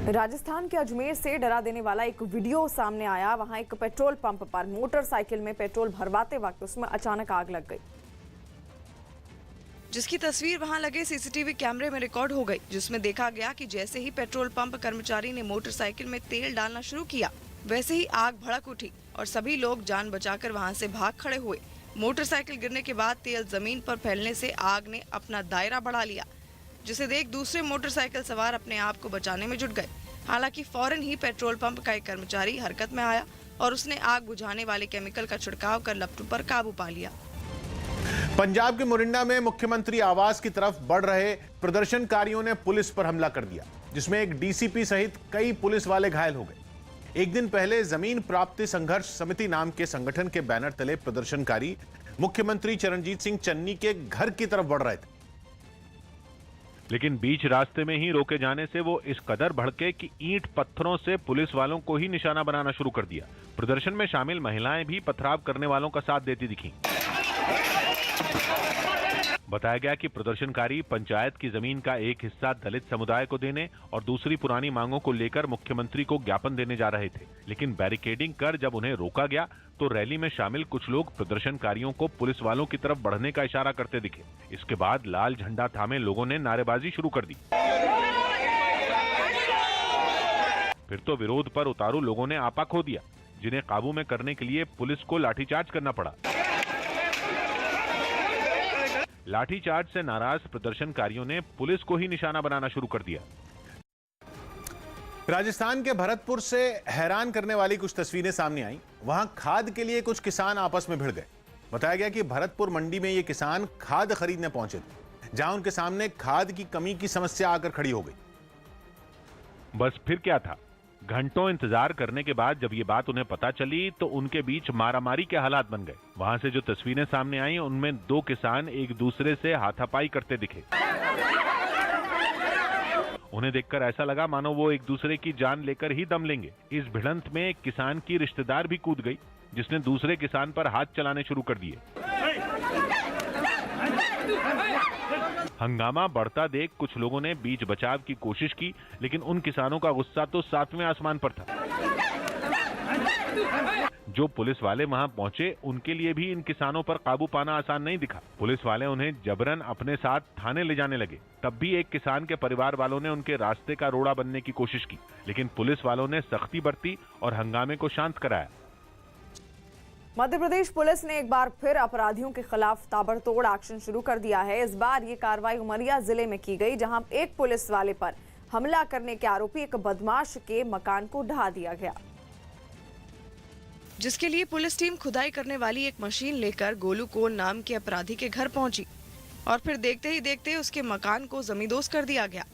राजस्थान के अजमेर से डरा देने वाला एक वीडियो सामने आया। वहां एक पेट्रोल पंप पर मोटरसाइकिल में पेट्रोल भरवाते वक्त उसमें अचानक आग लग गई, जिसकी तस्वीर वहां लगे सीसीटीवी कैमरे में रिकॉर्ड हो गई, जिसमें देखा गया कि जैसे ही पेट्रोल पंप कर्मचारी ने मोटरसाइकिल में तेल डालना शुरू किया, वैसे ही आग भड़क उठी और सभी लोग जान बचाकर वहां से भाग खड़े हुए। मोटरसाइकिल गिरने के बाद तेल जमीन पर फैलने से आग ने अपना दायरा बढ़ा लिया, जिसे देख दूसरे मोटरसाइकिल सवार अपने आप को बचाने में जुट गए। हालांकि फौरन ही पेट्रोल पंप का एक कर्मचारी हरकत में आया और उसने आग बुझाने वाले केमिकल का छिड़काव कर लपटों पर काबू पा लिया। पंजाब के मोरिंडा में मुख्यमंत्री आवास की तरफ बढ़ रहे प्रदर्शनकारियों ने पुलिस पर हमला कर दिया, जिसमें एक डीसीपी सहित कई पुलिस वाले घायल हो गए। एक दिन पहले जमीन प्राप्ति संघर्ष समिति नाम के संगठन के बैनर तले प्रदर्शनकारी मुख्यमंत्री चरणजीत सिंह चन्नी के घर की तरफ बढ़ रहे थे, लेकिन बीच रास्ते में ही रोके जाने से वो इस कदर भड़के कि ईंट पत्थरों से पुलिस वालों को ही निशाना बनाना शुरू कर दिया। प्रदर्शन में शामिल महिलाएं भी पथराव करने वालों का साथ देती दिखीं। बताया गया कि प्रदर्शनकारी पंचायत की जमीन का एक हिस्सा दलित समुदाय को देने और दूसरी पुरानी मांगों को लेकर मुख्यमंत्री को ज्ञापन देने जा रहे थे, लेकिन बैरिकेडिंग कर जब उन्हें रोका गया तो रैली में शामिल कुछ लोग प्रदर्शनकारियों को पुलिस वालों की तरफ बढ़ने का इशारा करते दिखे। इसके बाद लाल झंडा थामे लोगों ने नारेबाजी शुरू कर दी। फिर तो विरोध पर उतारू लोगों ने आपा खो दिया, जिन्हें काबू में करने के लिए पुलिस को लाठीचार्ज करना पड़ा। लाठीचार्ज से नाराज प्रदर्शनकारियों ने पुलिस को ही निशाना बनाना शुरू कर दिया। राजस्थान के भरतपुर से हैरान करने वाली कुछ तस्वीरें सामने आई। वहां खाद के लिए कुछ किसान आपस में भिड़ गए। बताया गया कि भरतपुर मंडी में ये किसान खाद खरीदने पहुंचे थे, जहां उनके सामने खाद की कमी की समस्या आकर खड़ी हो गई। बस फिर क्या था, घंटों इंतजार करने के बाद जब ये बात उन्हें पता चली तो उनके बीच मारामारी के हालात बन गए। वहां से जो तस्वीरें सामने आई उनमें दो किसान एक दूसरे से हाथापाई करते दिखे। उन्हें देखकर ऐसा लगा मानो वो एक दूसरे की जान लेकर ही दम लेंगे। इस भिड़ंत में एक किसान की रिश्तेदार भी कूद गई, जिसने दूसरे किसान पर हाथ चलाने शुरू कर दिए। हंगामा बढ़ता देख कुछ लोगों ने बीच बचाव की कोशिश की, लेकिन उन किसानों का गुस्सा तो सातवें आसमान पर था। जो पुलिस वाले वहां पहुंचे उनके लिए भी इन किसानों पर काबू पाना आसान नहीं दिखा। पुलिस वाले उन्हें जबरन अपने साथ थाने ले जाने लगे। तब भी एक किसान के परिवार वालों ने उनके रास्ते का रोड़ा बनने की कोशिश की, लेकिन पुलिस वालों ने सख्ती बरती और हंगामे को शांत कराया। मध्य प्रदेश पुलिस ने एक बार फिर अपराधियों के खिलाफ ताबड़तोड़ एक्शन शुरू कर दिया है। इस बार ये कार्रवाई उमरिया जिले में की गई, जहां एक पुलिस वाले पर हमला करने के आरोपी एक बदमाश के मकान को ढा दिया गया, जिसके लिए पुलिस टीम खुदाई करने वाली एक मशीन लेकर गोलू कोल नाम के अपराधी के घर पहुंची और फिर देखते ही देखते उसके मकान को जमींदोज कर दिया गया।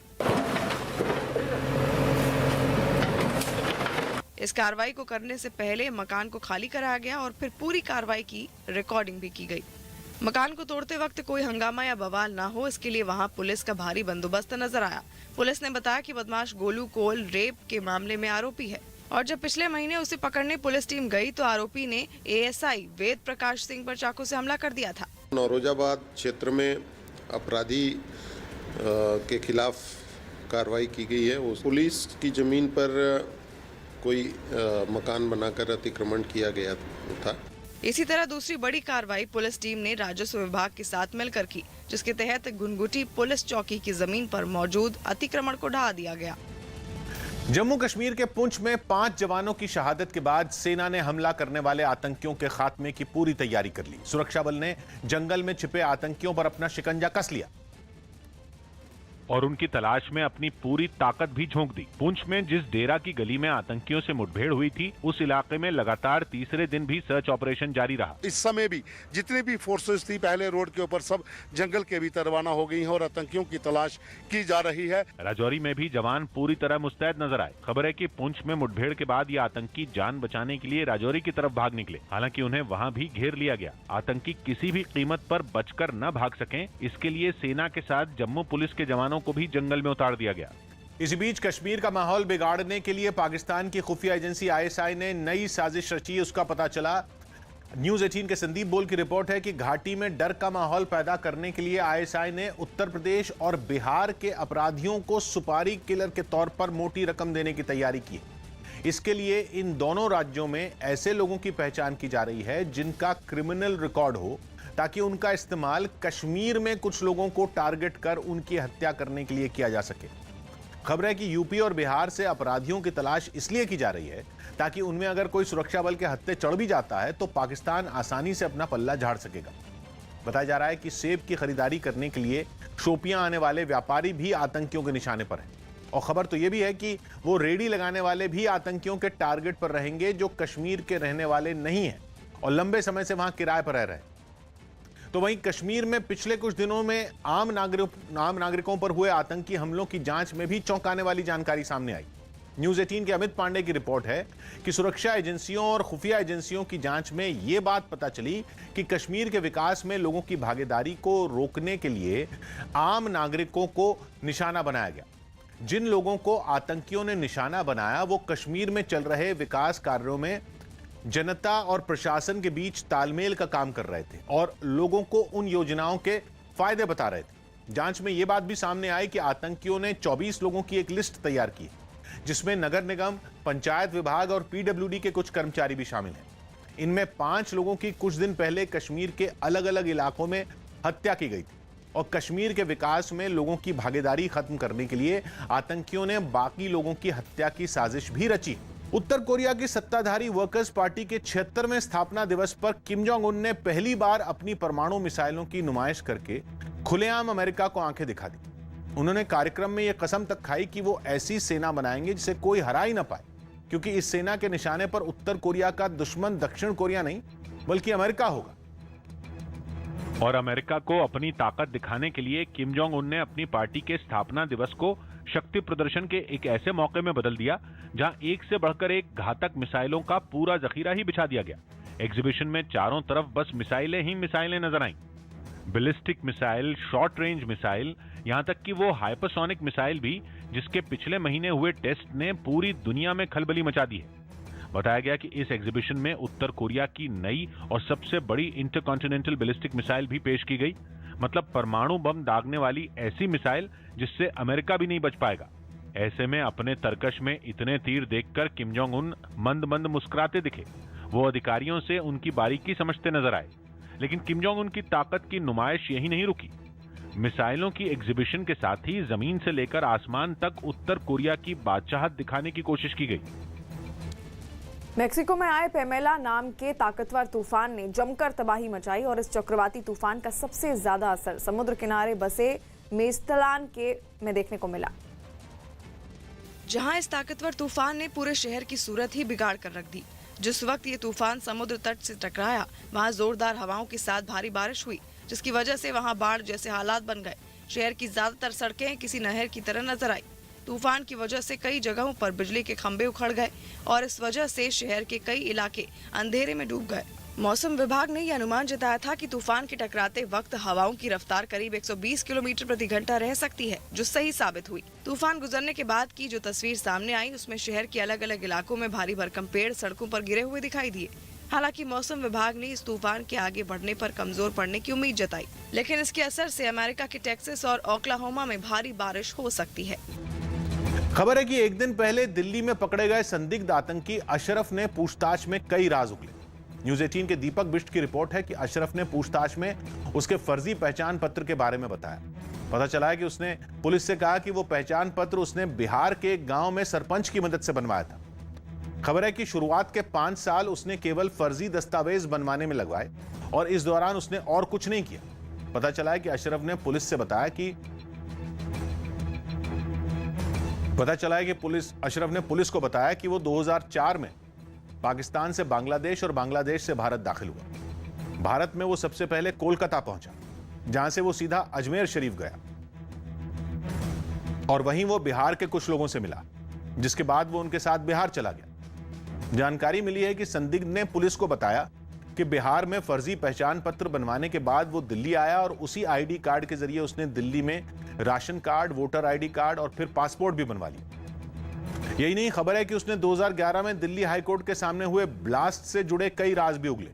इस कार्रवाई को करने से पहले मकान को खाली कराया गया और फिर पूरी कार्रवाई की रिकॉर्डिंग भी की गई। मकान को तोड़ते वक्त कोई हंगामा या बवाल ना हो, इसके लिए वहां पुलिस का भारी बंदोबस्त नजर आया। पुलिस ने बताया कि बदमाश गोलू कोल रेप के मामले में आरोपी है और जब पिछले महीने उसे पकड़ने पुलिस टीम गई तो आरोपी ने एएसआई वेद प्रकाश सिंह पर चाकू से हमला कर दिया था। नौरोजाबाद क्षेत्र में अपराधी के खिलाफ कार्रवाई की गई है। पुलिस की जमीन पर कोई मकान बनाकर अतिक्रमण किया गया था। इसी तरह दूसरी बड़ी कार्रवाई पुलिस टीम ने राजस्व विभाग के साथ मिलकर की, जिसके तहत गुनगुटी पुलिस चौकी की जमीन पर मौजूद अतिक्रमण को ढा दिया गया। जम्मू कश्मीर के पुंछ में 5 जवानों की शहादत के बाद सेना ने हमला करने वाले आतंकियों के खात्मे की पूरी तैयारी कर ली। सुरक्षा बल ने जंगल में छिपे आतंकियों पर अपना शिकंजा कस लिया और उनकी तलाश में अपनी पूरी ताकत भी झोंक दी। पुंछ में जिस डेरा की गली में आतंकियों से मुठभेड़ हुई थी, उस इलाके में लगातार तीसरे दिन भी सर्च ऑपरेशन जारी रहा। इस समय भी जितनी भी फोर्सेस थी पहले रोड के ऊपर सब जंगल के भीतर रवाना हो गई हैं और आतंकियों की तलाश की जा रही है। राजौरी में भी जवान पूरी तरह मुस्तैद नजर आए। खबर है कि पुंछ में मुठभेड़ के बाद ये आतंकी जान बचाने के लिए राजौरी की तरफ भाग निकले। हालांकि उन्हें वहां भी घेर लिया गया। आतंकी किसी भी कीमत पर बचकर न भाग सकें, इसके लिए सेना के साथ जम्मू पुलिस के जवानों को भी जंगल में उतार दिया गया। इसी बीच कश्मीर का माहौल बिगाड़ने के लिए पाकिस्तान की खुफिया एजेंसी आईएसआई ने नई साजिश रची। उसका पता चला न्यूज 18 के संदीप बोल की रिपोर्ट है कि घाटी में डर का माहौल पैदा करने के लिए आईएसआई ने उत्तर प्रदेश और बिहार के अपराधियों को सुपारी किलर के तौर पर मोटी रकम देने की तैयारी की है। इसके लिए इन दोनों राज्यों में ऐसे लोगों की पहचान की जा रही है जिनका क्रिमिनल रिकॉर्ड हो, ताकि उनका इस्तेमाल कश्मीर में कुछ लोगों को टारगेट कर उनकी हत्या करने के लिए किया जा सके। खबर है कि यूपी और बिहार से अपराधियों की तलाश इसलिए की जा रही है ताकि उनमें अगर कोई सुरक्षा बल के हत्थे चढ़ भी जाता है तो पाकिस्तान आसानी से अपना पल्ला झाड़ सकेगा। बताया जा रहा है कि सेब की खरीदारी करने के लिए शोपियां आने वाले व्यापारी भी आतंकियों के निशाने पर हैं। और खबर तो यह भी है कि वो रेडी लगाने वाले भी आतंकियों के टारगेट पर रहेंगे जो कश्मीर के रहने वाले नहीं हैं और लंबे समय से वहां किराए पर रह रहे हैं। तो वहीं कश्मीर में पिछले कुछ दिनों में आम नागरिकों पर हुए आतंकी हमलों की जांच में भी चौंकाने वाली जानकारी सामने आई। न्यूज 18 के अमित पांडे की रिपोर्ट है कि सुरक्षा एजेंसियों और खुफिया एजेंसियों की जांच में यह बात पता चली कि कश्मीर के विकास में लोगों की भागीदारी को रोकने के लिए आम नागरिकों को निशाना बनाया गया। जिन लोगों को आतंकियों ने निशाना बनाया वो कश्मीर में चल रहे विकास कार्यों में जनता और प्रशासन के बीच तालमेल का काम कर रहे थे और लोगों को उन योजनाओं के फायदे बता रहे थे। जांच में यह बात भी सामने आई कि आतंकियों ने 24 लोगों की एक लिस्ट तैयार की, जिसमें नगर निगम, पंचायत विभाग और पीडब्ल्यूडी के कुछ कर्मचारी भी शामिल हैं। इनमें 5 लोगों की कुछ दिन पहले कश्मीर के अलग अलग इलाकों में हत्या की गई थी और कश्मीर के विकास में लोगों की भागीदारी खत्म करने के लिए आतंकियों ने बाकी लोगों की हत्या की साजिश भी रची। उत्तर कोरिया की सत्ताधारी वर्कर्स पार्टी के 76वें स्थापना दिवस पर किम जोंग उन ने पहली बार अपनी परमाणु मिसाइलों की नुमाइश करके खुलेआम अमेरिका को आंखें दिखा दी। उन्होंने कार्यक्रम में यह कसम तक खाई कि वो ऐसी सेना बनाएंगे जिसे कोई हरा ही ना पाए, क्योंकि इस सेना के निशाने पर उत्तर कोरिया का दुश्मन दक्षिण कोरिया नहीं बल्कि अमेरिका होगा। और अमेरिका को अपनी ताकत दिखाने के लिए किम जोंग उन ने अपनी पार्टी के स्थापना दिवस को शक्ति प्रदर्शन के एक ऐसे मौके में बदल दिया जहां एक से बढ़कर एक घातक मिसाइलों का पूरा जखीरा ही बिछा दिया गया। एग्जीबिशन में चारों तरफ बस मिसाइलें ही मिसाइलें नजर आईं। Ballistic missile, short range missile, यहां तक कि वो हाइपरसोनिक मिसाइल भी, जिसके पिछले महीने हुए टेस्ट ने पूरी दुनिया में खलबली मचा दी है। बताया गया कि इस एग्जीबिशन में उत्तर कोरिया की नई और सबसे बड़ी इंटरकॉन्टिनेंटल बैलिस्टिक मिसाइल भी पेश की गई, मतलब परमाणु बम दागने वाली ऐसी मिसाइल जिससे अमेरिका भी नहीं बच पाएगा। ऐसे में अपने तरकश में इतने तीर देखकर किम जोंग उन मंद मंद मुस्कुराते दिखे। वो अधिकारियों से उनकी बारीकी समझते नजर आए। लेकिन किम जोंग उन की ताकत की नुमाइश यही नहीं रुकी। मिसाइलों की एग्जीबिशन के साथ ही जमीन से लेकर आसमान तक उत्तर कोरिया की बादशाहत दिखाने की कोशिश की गई। मेक्सिको में आए पेमेला नाम के ताकतवर तूफान ने जमकर तबाही मचाई और इस चक्रवाती तूफान का सबसे ज्यादा असर समुद्र किनारे बसे मेज़तलान में देखने को मिला, जहां इस ताकतवर तूफान ने पूरे शहर की सूरत ही बिगाड़ कर रख दी। जिस वक्त ये तूफान समुद्र तट से टकराया, वहां जोरदार हवाओं के साथ भारी बारिश हुई, जिसकी वजह से वहां बाढ़ जैसे हालात बन गए। शहर की ज्यादातर सड़कें किसी नहर की तरह नजर आई। तूफान की वजह से कई जगहों पर बिजली के खंभे उखड़ गए और इस वजह से शहर के कई इलाके अंधेरे में डूब गए। मौसम विभाग ने यह अनुमान जताया था कि तूफान के टकराते वक्त हवाओं की रफ्तार करीब 120 किलोमीटर प्रति घंटा रह सकती है, जो सही साबित हुई। तूफान गुजरने के बाद की जो तस्वीर सामने आई, उसमें शहर के अलग अलग इलाकों में भारी भरकम पेड़ सड़कों पर गिरे हुए दिखाई दिए। हालांकि मौसम विभाग ने इस तूफान के आगे बढ़ने पर कमजोर पड़ने की उम्मीद जताई, लेकिन इसके असर से अमेरिका के टेक्सास और ओक्लाहोमा में भारी बारिश हो सकती है। खबर है कि एक दिन पहले दिल्ली में पकड़े गए संदिग्ध आतंकी अशरफ ने पूछताछ में कई राज उगले। न्यूज 18 के दीपक बिष्ट की रिपोर्ट है कि अशरफ ने पूछताछ में उसके फर्जी पहचान पत्र के बारे में बताया। पता चला है कि उसने पुलिस से कहा कि वो पहचान पत्र उसने बिहार के एक गांव में सरपंच की मदद से बनवाया था। खबर है कि शुरुआत के 5 साल उसने केवल फर्जी दस्तावेज बनवाने में लगवाए और इस दौरान उसने और कुछ नहीं किया। पता चला है कि अशरफ ने पुलिस से बताया कि अशरफ ने पुलिस को बताया कि वो 2004 में पाकिस्तान से बांग्लादेश और बांग्लादेश से भारत दाखिल हुआ। भारत में वो सबसे पहले कोलकाता पहुंचा, जहां से वो सीधा अजमेर शरीफ गया और वहीं वो बिहार के कुछ लोगों से मिला, जिसके बाद वो उनके साथ बिहार चला गया। जानकारी मिली है कि संदिग्ध ने पुलिस को बताया कि बिहार में फर्जी पहचान पत्र बनवाने के बाद वो दिल्ली आया और उसी आईडी कार्ड के जरिए उसने दिल्ली में ration card, voter ID card और फिर पासपोर्ट भी बनवा लिया। यही नहीं, खबर है कि उसने 2011 में दिल्ली हाईकोर्ट के सामने हुए ब्लास्ट से जुड़े कई राज भी उगले।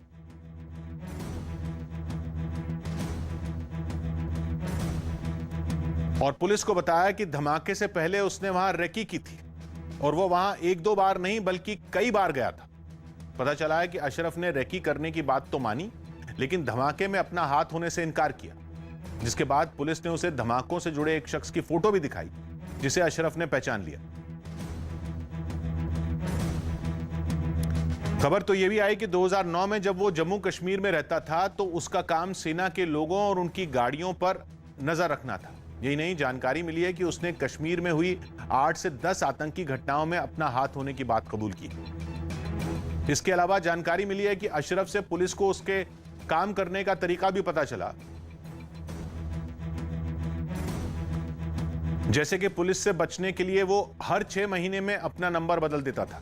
और पुलिस को बताया कि धमाके से पहले उसने वहां रेकी की थी और वो वहां 1-2 बार नहीं बल्कि कई बार गया था। पता चला है कि अशरफ ने रेकी करने की बात तो मानी, लेकिन धमाके में अपना हाथ होने से इनकार किया, जिसके बाद पुलिस ने उसे धमाकों से जुड़े एक शख्स की फोटो भी दिखाई, जिसे अशरफ ने पहचान लिया। खबर तो यह भी आई कि 2009 में जब वो जम्मू कश्मीर में रहता था तो उसका काम सेना के लोगों और उनकी गाड़ियों पर नजर रखना था। यही नहीं, जानकारी मिली है कि उसने कश्मीर में हुई 8 से 10 आतंकी घटनाओं में अपना हाथ होने की बात कबूल की। इसके अलावा जानकारी मिली है कि अशरफ से पुलिस को उसके काम करने का तरीका भी पता चला, जैसे कि पुलिस से बचने के लिए वो हर 6 महीने में अपना नंबर बदल देता था।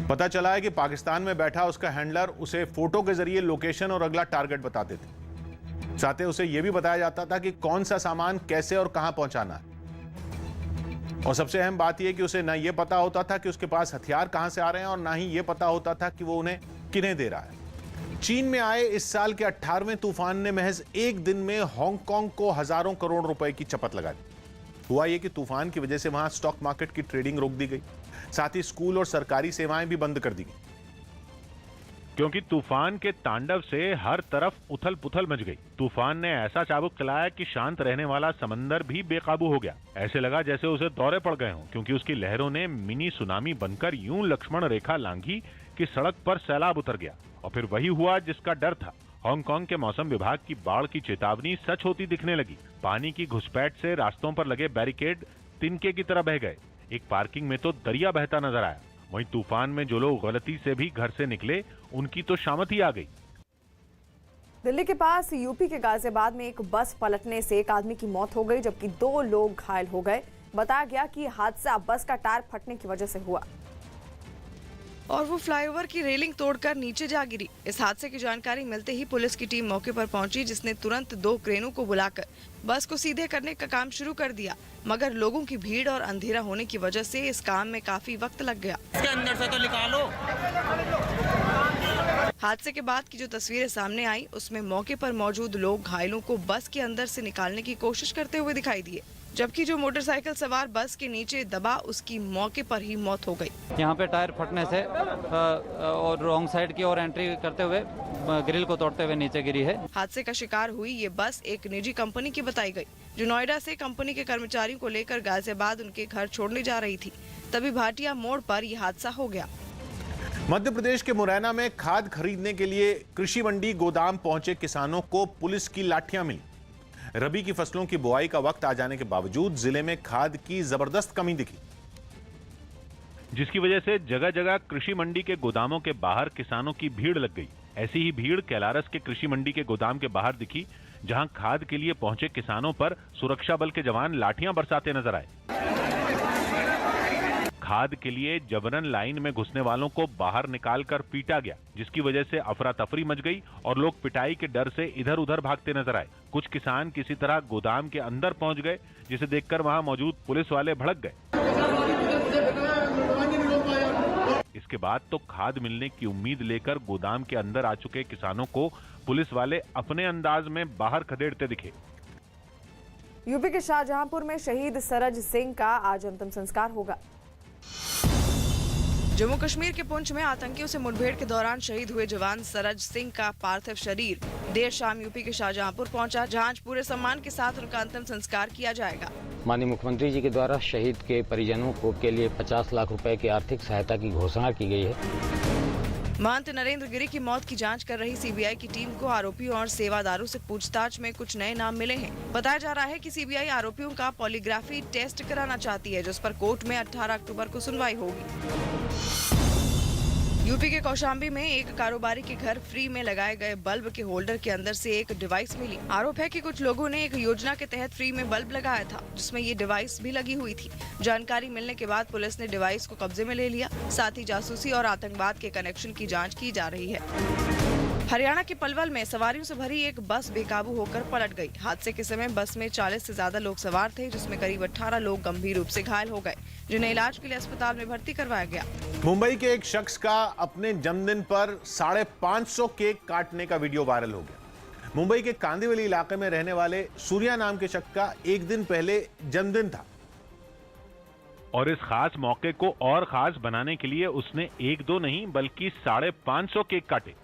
पता चला है कि पाकिस्तान में बैठा उसका हैंडलर उसे फोटो के जरिए लोकेशन और अगला टारगेट बताते थे। साथ ही उसे यह भी बताया जाता था कि कौन सा सामान कैसे और कहां पहुंचाना है। और सबसे अहम बात यह कि उसे ना यह पता होता था कि उसके पास हथियार कहां से आ रहे हैं और ना ही यह पता होता था कि वो उन्हें किन्हें दे रहा है। चीन में आए इस साल के 18वें तूफान ने महज एक दिन में हांगकांग को हजारों करोड़ रुपए की चपत लगा दी। हुआ यह कि तूफान की वजह से वहां स्टॉक मार्केट की ट्रेडिंग रोक दी गई, साथ ही स्कूल और सरकारी सेवाएं भी बंद कर दी गई। क्योंकि तूफान के तांडव से हर तरफ उथल पुथल मच गई। तूफान ने ऐसा चाबुक चलाया कि शांत रहने वाला समंदर भी बेकाबू हो गया। ऐसे लगा जैसे उसे दौरे पड़ गए हों, क्योंकि उसकी लहरों ने मिनी सुनामी बनकर यूं लक्ष्मण रेखा लांघी कि सड़क पर सैलाब उतर गया। और फिर वही हुआ जिसका डर था। हांगकांग के मौसम विभाग की बाढ़ की चेतावनी सच होती दिखने लगी। पानी की घुसपैठ से रास्तों पर लगे बैरिकेड तिनके की तरह बह गए। एक पार्किंग में तो दरिया बहता नजर आया। वहीं तूफान में जो लोग गलती से भी घर से निकले, उनकी तो शामत ही आ गई। दिल्ली के पास यूपी के गाजियाबाद में एक बस पलटने से एक आदमी की मौत हो गई, जबकि 2 लोग घायल हो गए। बताया गया कि हादसा बस का टायर फटने की वजह से हुआ और वो फ्लाईओवर की रेलिंग तोड़कर नीचे जा गिरी। इस हादसे की जानकारी मिलते ही पुलिस की टीम मौके पर पहुंची, जिसने तुरंत 2 क्रेनों को बुलाकर बस को सीधे करने का काम शुरू कर दिया। मगर लोगों की भीड़ और अंधेरा होने की वजह से इस काम में काफी वक्त लग गया। इसके अंदर से तो निकालो। हादसे के बाद की जो तस्वीरें सामने आई, उसमें मौके पर मौजूद लोग घायलों को बस के अंदर से निकालने की कोशिश करते हुए दिखाई दिए, जबकि जो मोटरसाइकिल सवार बस के नीचे दबा, उसकी मौके पर ही मौत हो गई। यहाँ पे टायर फटने से और रॉन्ग साइड की ओर एंट्री करते हुए ग्रिल को तोड़ते हुए नीचे गिरी है। हादसे का शिकार हुई ये बस एक निजी कंपनी की बताई गई, जो नोएडा से कंपनी के कर्मचारियों को लेकर गाजियाबाद उनके घर छोड़ने जा रही थी। तभी भाटिया मोड़ पर यह हादसा हो गया। मध्य प्रदेश के मुरैना में खाद खरीदने के लिए कृषि मंडी गोदाम पहुंचे किसानों को पुलिस की लाठियां मिली। रबी की फसलों की बुआई का वक्त आ जाने के बावजूद जिले में खाद की जबरदस्त कमी दिखी, जिसकी वजह से जगह जगह कृषि मंडी के गोदामों के बाहर किसानों की भीड़ लग गई। ऐसी ही भीड़ कैलारस के कृषि मंडी के गोदाम के बाहर दिखी, जहां खाद के लिए पहुंचे किसानों पर सुरक्षा बल के जवान लाठियां बरसाते नजर आए। खाद के लिए जबरन लाइन में घुसने वालों को बाहर निकालकर पीटा गया, जिसकी वजह से अफरा तफरी मच गई और लोग पिटाई के डर से इधर उधर भागते नजर आए। कुछ किसान किसी तरह गोदाम के अंदर पहुंच गए, जिसे देखकर वहां मौजूद पुलिस वाले भड़क गए। इसके बाद तो खाद मिलने की उम्मीद लेकर गोदाम के अंदर आ चुके किसानों को पुलिस वाले अपने अंदाज में बाहर खदेड़ते दिखे। यूपी के शाहजहांपुर में शहीद सरज सिंह का आज अंतिम संस्कार होगा। जम्मू कश्मीर के पुंछ में आतंकियों से मुठभेड़ के दौरान शहीद हुए जवान सरज सिंह का पार्थिव शरीर देर शाम यूपी के शाहजहांपुर पहुंचा, जहां आज पूरे सम्मान के साथ उनका अंतिम संस्कार किया जाएगा। माननीय मुख्यमंत्री जी के द्वारा शहीद के परिजनों को के लिए 50 लाख रुपए की आर्थिक सहायता की घोषणा की गई है। महंत नरेंद्र गिरी की मौत की जांच कर रही सीबीआई की टीम को आरोपियों और सेवादारों से पूछताछ में कुछ नए नाम मिले हैं। बताया जा रहा है कि सीबीआई आरोपियों का पॉलीग्राफी टेस्ट कराना चाहती है, जिस पर कोर्ट में 18 अक्टूबर को सुनवाई होगी। यूपी के कौशाम्बी में एक कारोबारी के घर फ्री में लगाए गए बल्ब के होल्डर के अंदर से एक डिवाइस मिली। आरोप है कि कुछ लोगों ने एक योजना के तहत फ्री में बल्ब लगाया था, जिसमें ये डिवाइस भी लगी हुई थी। जानकारी मिलने के बाद पुलिस ने डिवाइस को कब्जे में ले लिया। साथ ही जासूसी और आतंकवाद के कनेक्शन की जांच की जा रही है। हरियाणा के पलवल में सवारियों से भरी एक बस बेकाबू होकर पलट गई। हादसे के समय बस में 40 से ज्यादा लोग सवार थे, जिसमें करीब 18 लोग गंभीर रूप से घायल हो गए, जिन्हें इलाज के लिए अस्पताल में भर्ती करवाया गया। मुंबई के एक शख्स का अपने जन्मदिन पर 550 केक काटने का वीडियो वायरल हो गया। मुंबई के कांदिवली इलाके में रहने वाले सूर्या नाम के शख्स का एक दिन पहले जन्मदिन था और इस खास मौके को और खास बनाने के लिए उसने 1-2 नहीं बल्कि 550 केक काटे।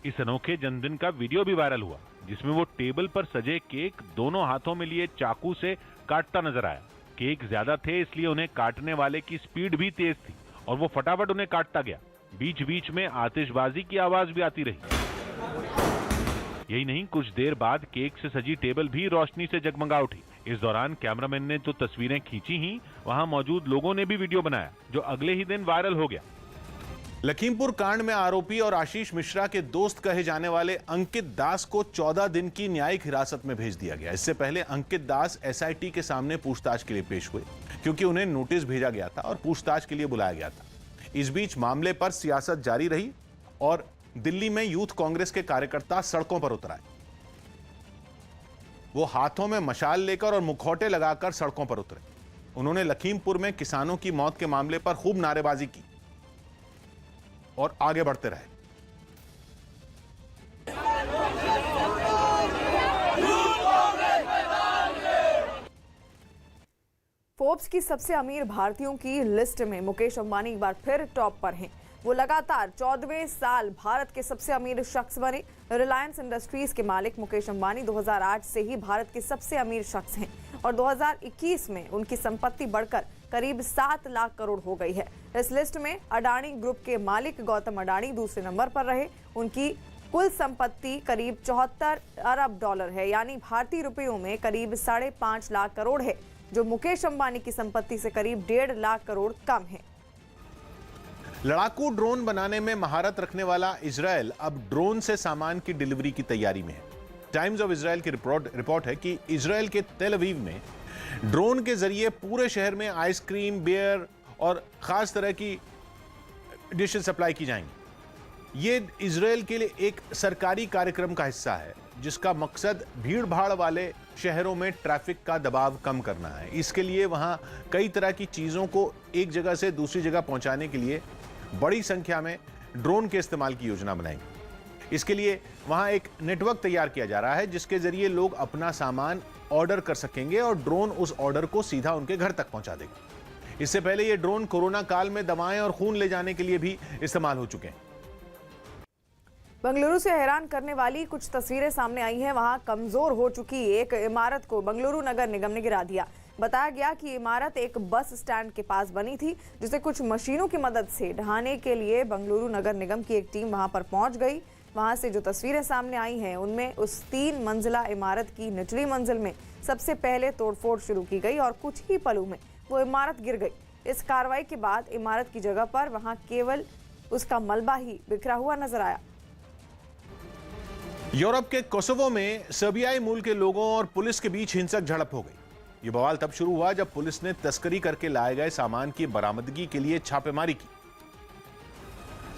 इस अनोखे जन्मदिन का वीडियो भी वायरल हुआ जिसमें वो टेबल पर सजे केक दोनों हाथों में लिए चाकू से काटता नजर आया। केक ज्यादा थे इसलिए उन्हें काटने वाले की स्पीड भी तेज थी और वो फटाफट उन्हें काटता गया। बीच बीच में आतिशबाजी की आवाज भी आती रही। यही नहीं, कुछ देर बाद केक से सजी टेबल भी रोशनी से जगमगा उठी। इस दौरान कैमरामैन ने तो तस्वीरें खींची ही, वहां मौजूद लोगों ने भी वीडियो बनाया जो अगले ही दिन वायरल हो गया। लखीमपुर कांड में आरोपी और आशीष मिश्रा के दोस्त कहे जाने वाले अंकित दास को 14 दिन की न्यायिक हिरासत में भेज दिया गया। इससे पहले अंकित दास एसआईटी के सामने पूछताछ के लिए पेश हुए क्योंकि उन्हें नोटिस भेजा गया था और पूछताछ के लिए बुलाया गया था। इस बीच मामले पर सियासत जारी रही और दिल्ली में यूथ कांग्रेस के कार्यकर्ता सड़कों पर उतर आए। वो हाथों में मशाल लेकर और मुखौटे लगाकर सड़कों पर उतरे। उन्होंने लखीमपुर में किसानों की मौत के मामले पर खूब नारेबाजी की और आगे बढ़ते रहे। फोर्ब्स की सबसे अमीर भारतीयों की लिस्ट में मुकेश अंबानी एक बार फिर टॉप पर हैं। वो लगातार 14वें साल भारत के सबसे अमीर शख्स बने। रिलायंस इंडस्ट्रीज के मालिक मुकेश अंबानी 2008 से ही भारत के सबसे अमीर शख्स हैं और 2021 में उनकी संपत्ति बढ़कर करीब 7 लाख करोड़ हो गई है। इस लिस्ट में अडानी ग्रुप के मालिक गौतम अडानी दूसरे नंबर पर रहे। उनकी कुल संपत्ति करीब 74 अरब डॉलर है, यानी भारतीय रुपयों में करीब 5.5 लाख करोड़ है, जो मुकेश अंबानी की संपत्ति से करीब 1.5 लाख करोड़ कम है। लड़ाकू ड्रोन बनाने में महारत रखने वाला इजराइल अब ड्रोन से सामान की डिलीवरी की तैयारी में है। टाइम्स ऑफ इजराइल की रिपोर्ट है कि इजराइल के तेल अवीव में ड्रोन के जरिए पूरे शहर में आइसक्रीम, बियर और खास तरह की डिशेज सप्लाई की जाएंगी। ये इजराइल के लिए एक सरकारी कार्यक्रम का हिस्सा है जिसका मकसद भीड़ भाड़ वाले शहरों में ट्रैफिक का दबाव कम करना है। इसके लिए वहां कई तरह की चीजों को एक जगह से दूसरी जगह पहुंचाने के लिए बड़ी संख्या में ड्रोन के इस्तेमाल की योजना बनाएंगे। इसके लिए वहां एक नेटवर्क तैयार किया जा रहा है जिसके जरिए लोग अपना सामान ऑर्डर कर सकेंगे और ड्रोन उस ऑर्डर को सीधा उनके घर तक पहुंचा देगा। इससे पहले ये ड्रोन कोरोना काल में दवाएं और खून ले जाने के लिए भी इस्तेमाल हो चुके हैं। बंगलुरु से हैरान करने वाली कुछ तस्वीरें सामने आई हैं। वहां कमजोर हो चुकी एक इमारत को बंगलुरु नगर निगम ने गिरा दिया। बताया गया कि इमारत एक बस स्टैंड के पास बनी थी जिसे कुछ मशीनों की मदद से ढहाने के लिए बंगलुरु नगर निगम की एक टीम वहां पर पहुंच गई। वहां से जो तस्वीरें सामने आई हैं उनमें उस 3 मंजिला इमारत की निचली मंजिल में सबसे पहले तोड़फोड़ शुरू की गई और कुछ ही पलों में वो इमारत गिर गई। इस कार्रवाई के बाद इमारत की जगह पर वहां केवल उसका मलबा ही बिखरा हुआ नजर आया। यूरोप के कोसोवो में सर्बियाई मूल के लोगों और पुलिस के बीच हिंसक झड़प हो गई। ये बवाल तब शुरू हुआ जब पुलिस ने तस्करी करके लाए गए सामान की बरामदगी के लिए छापेमारी की।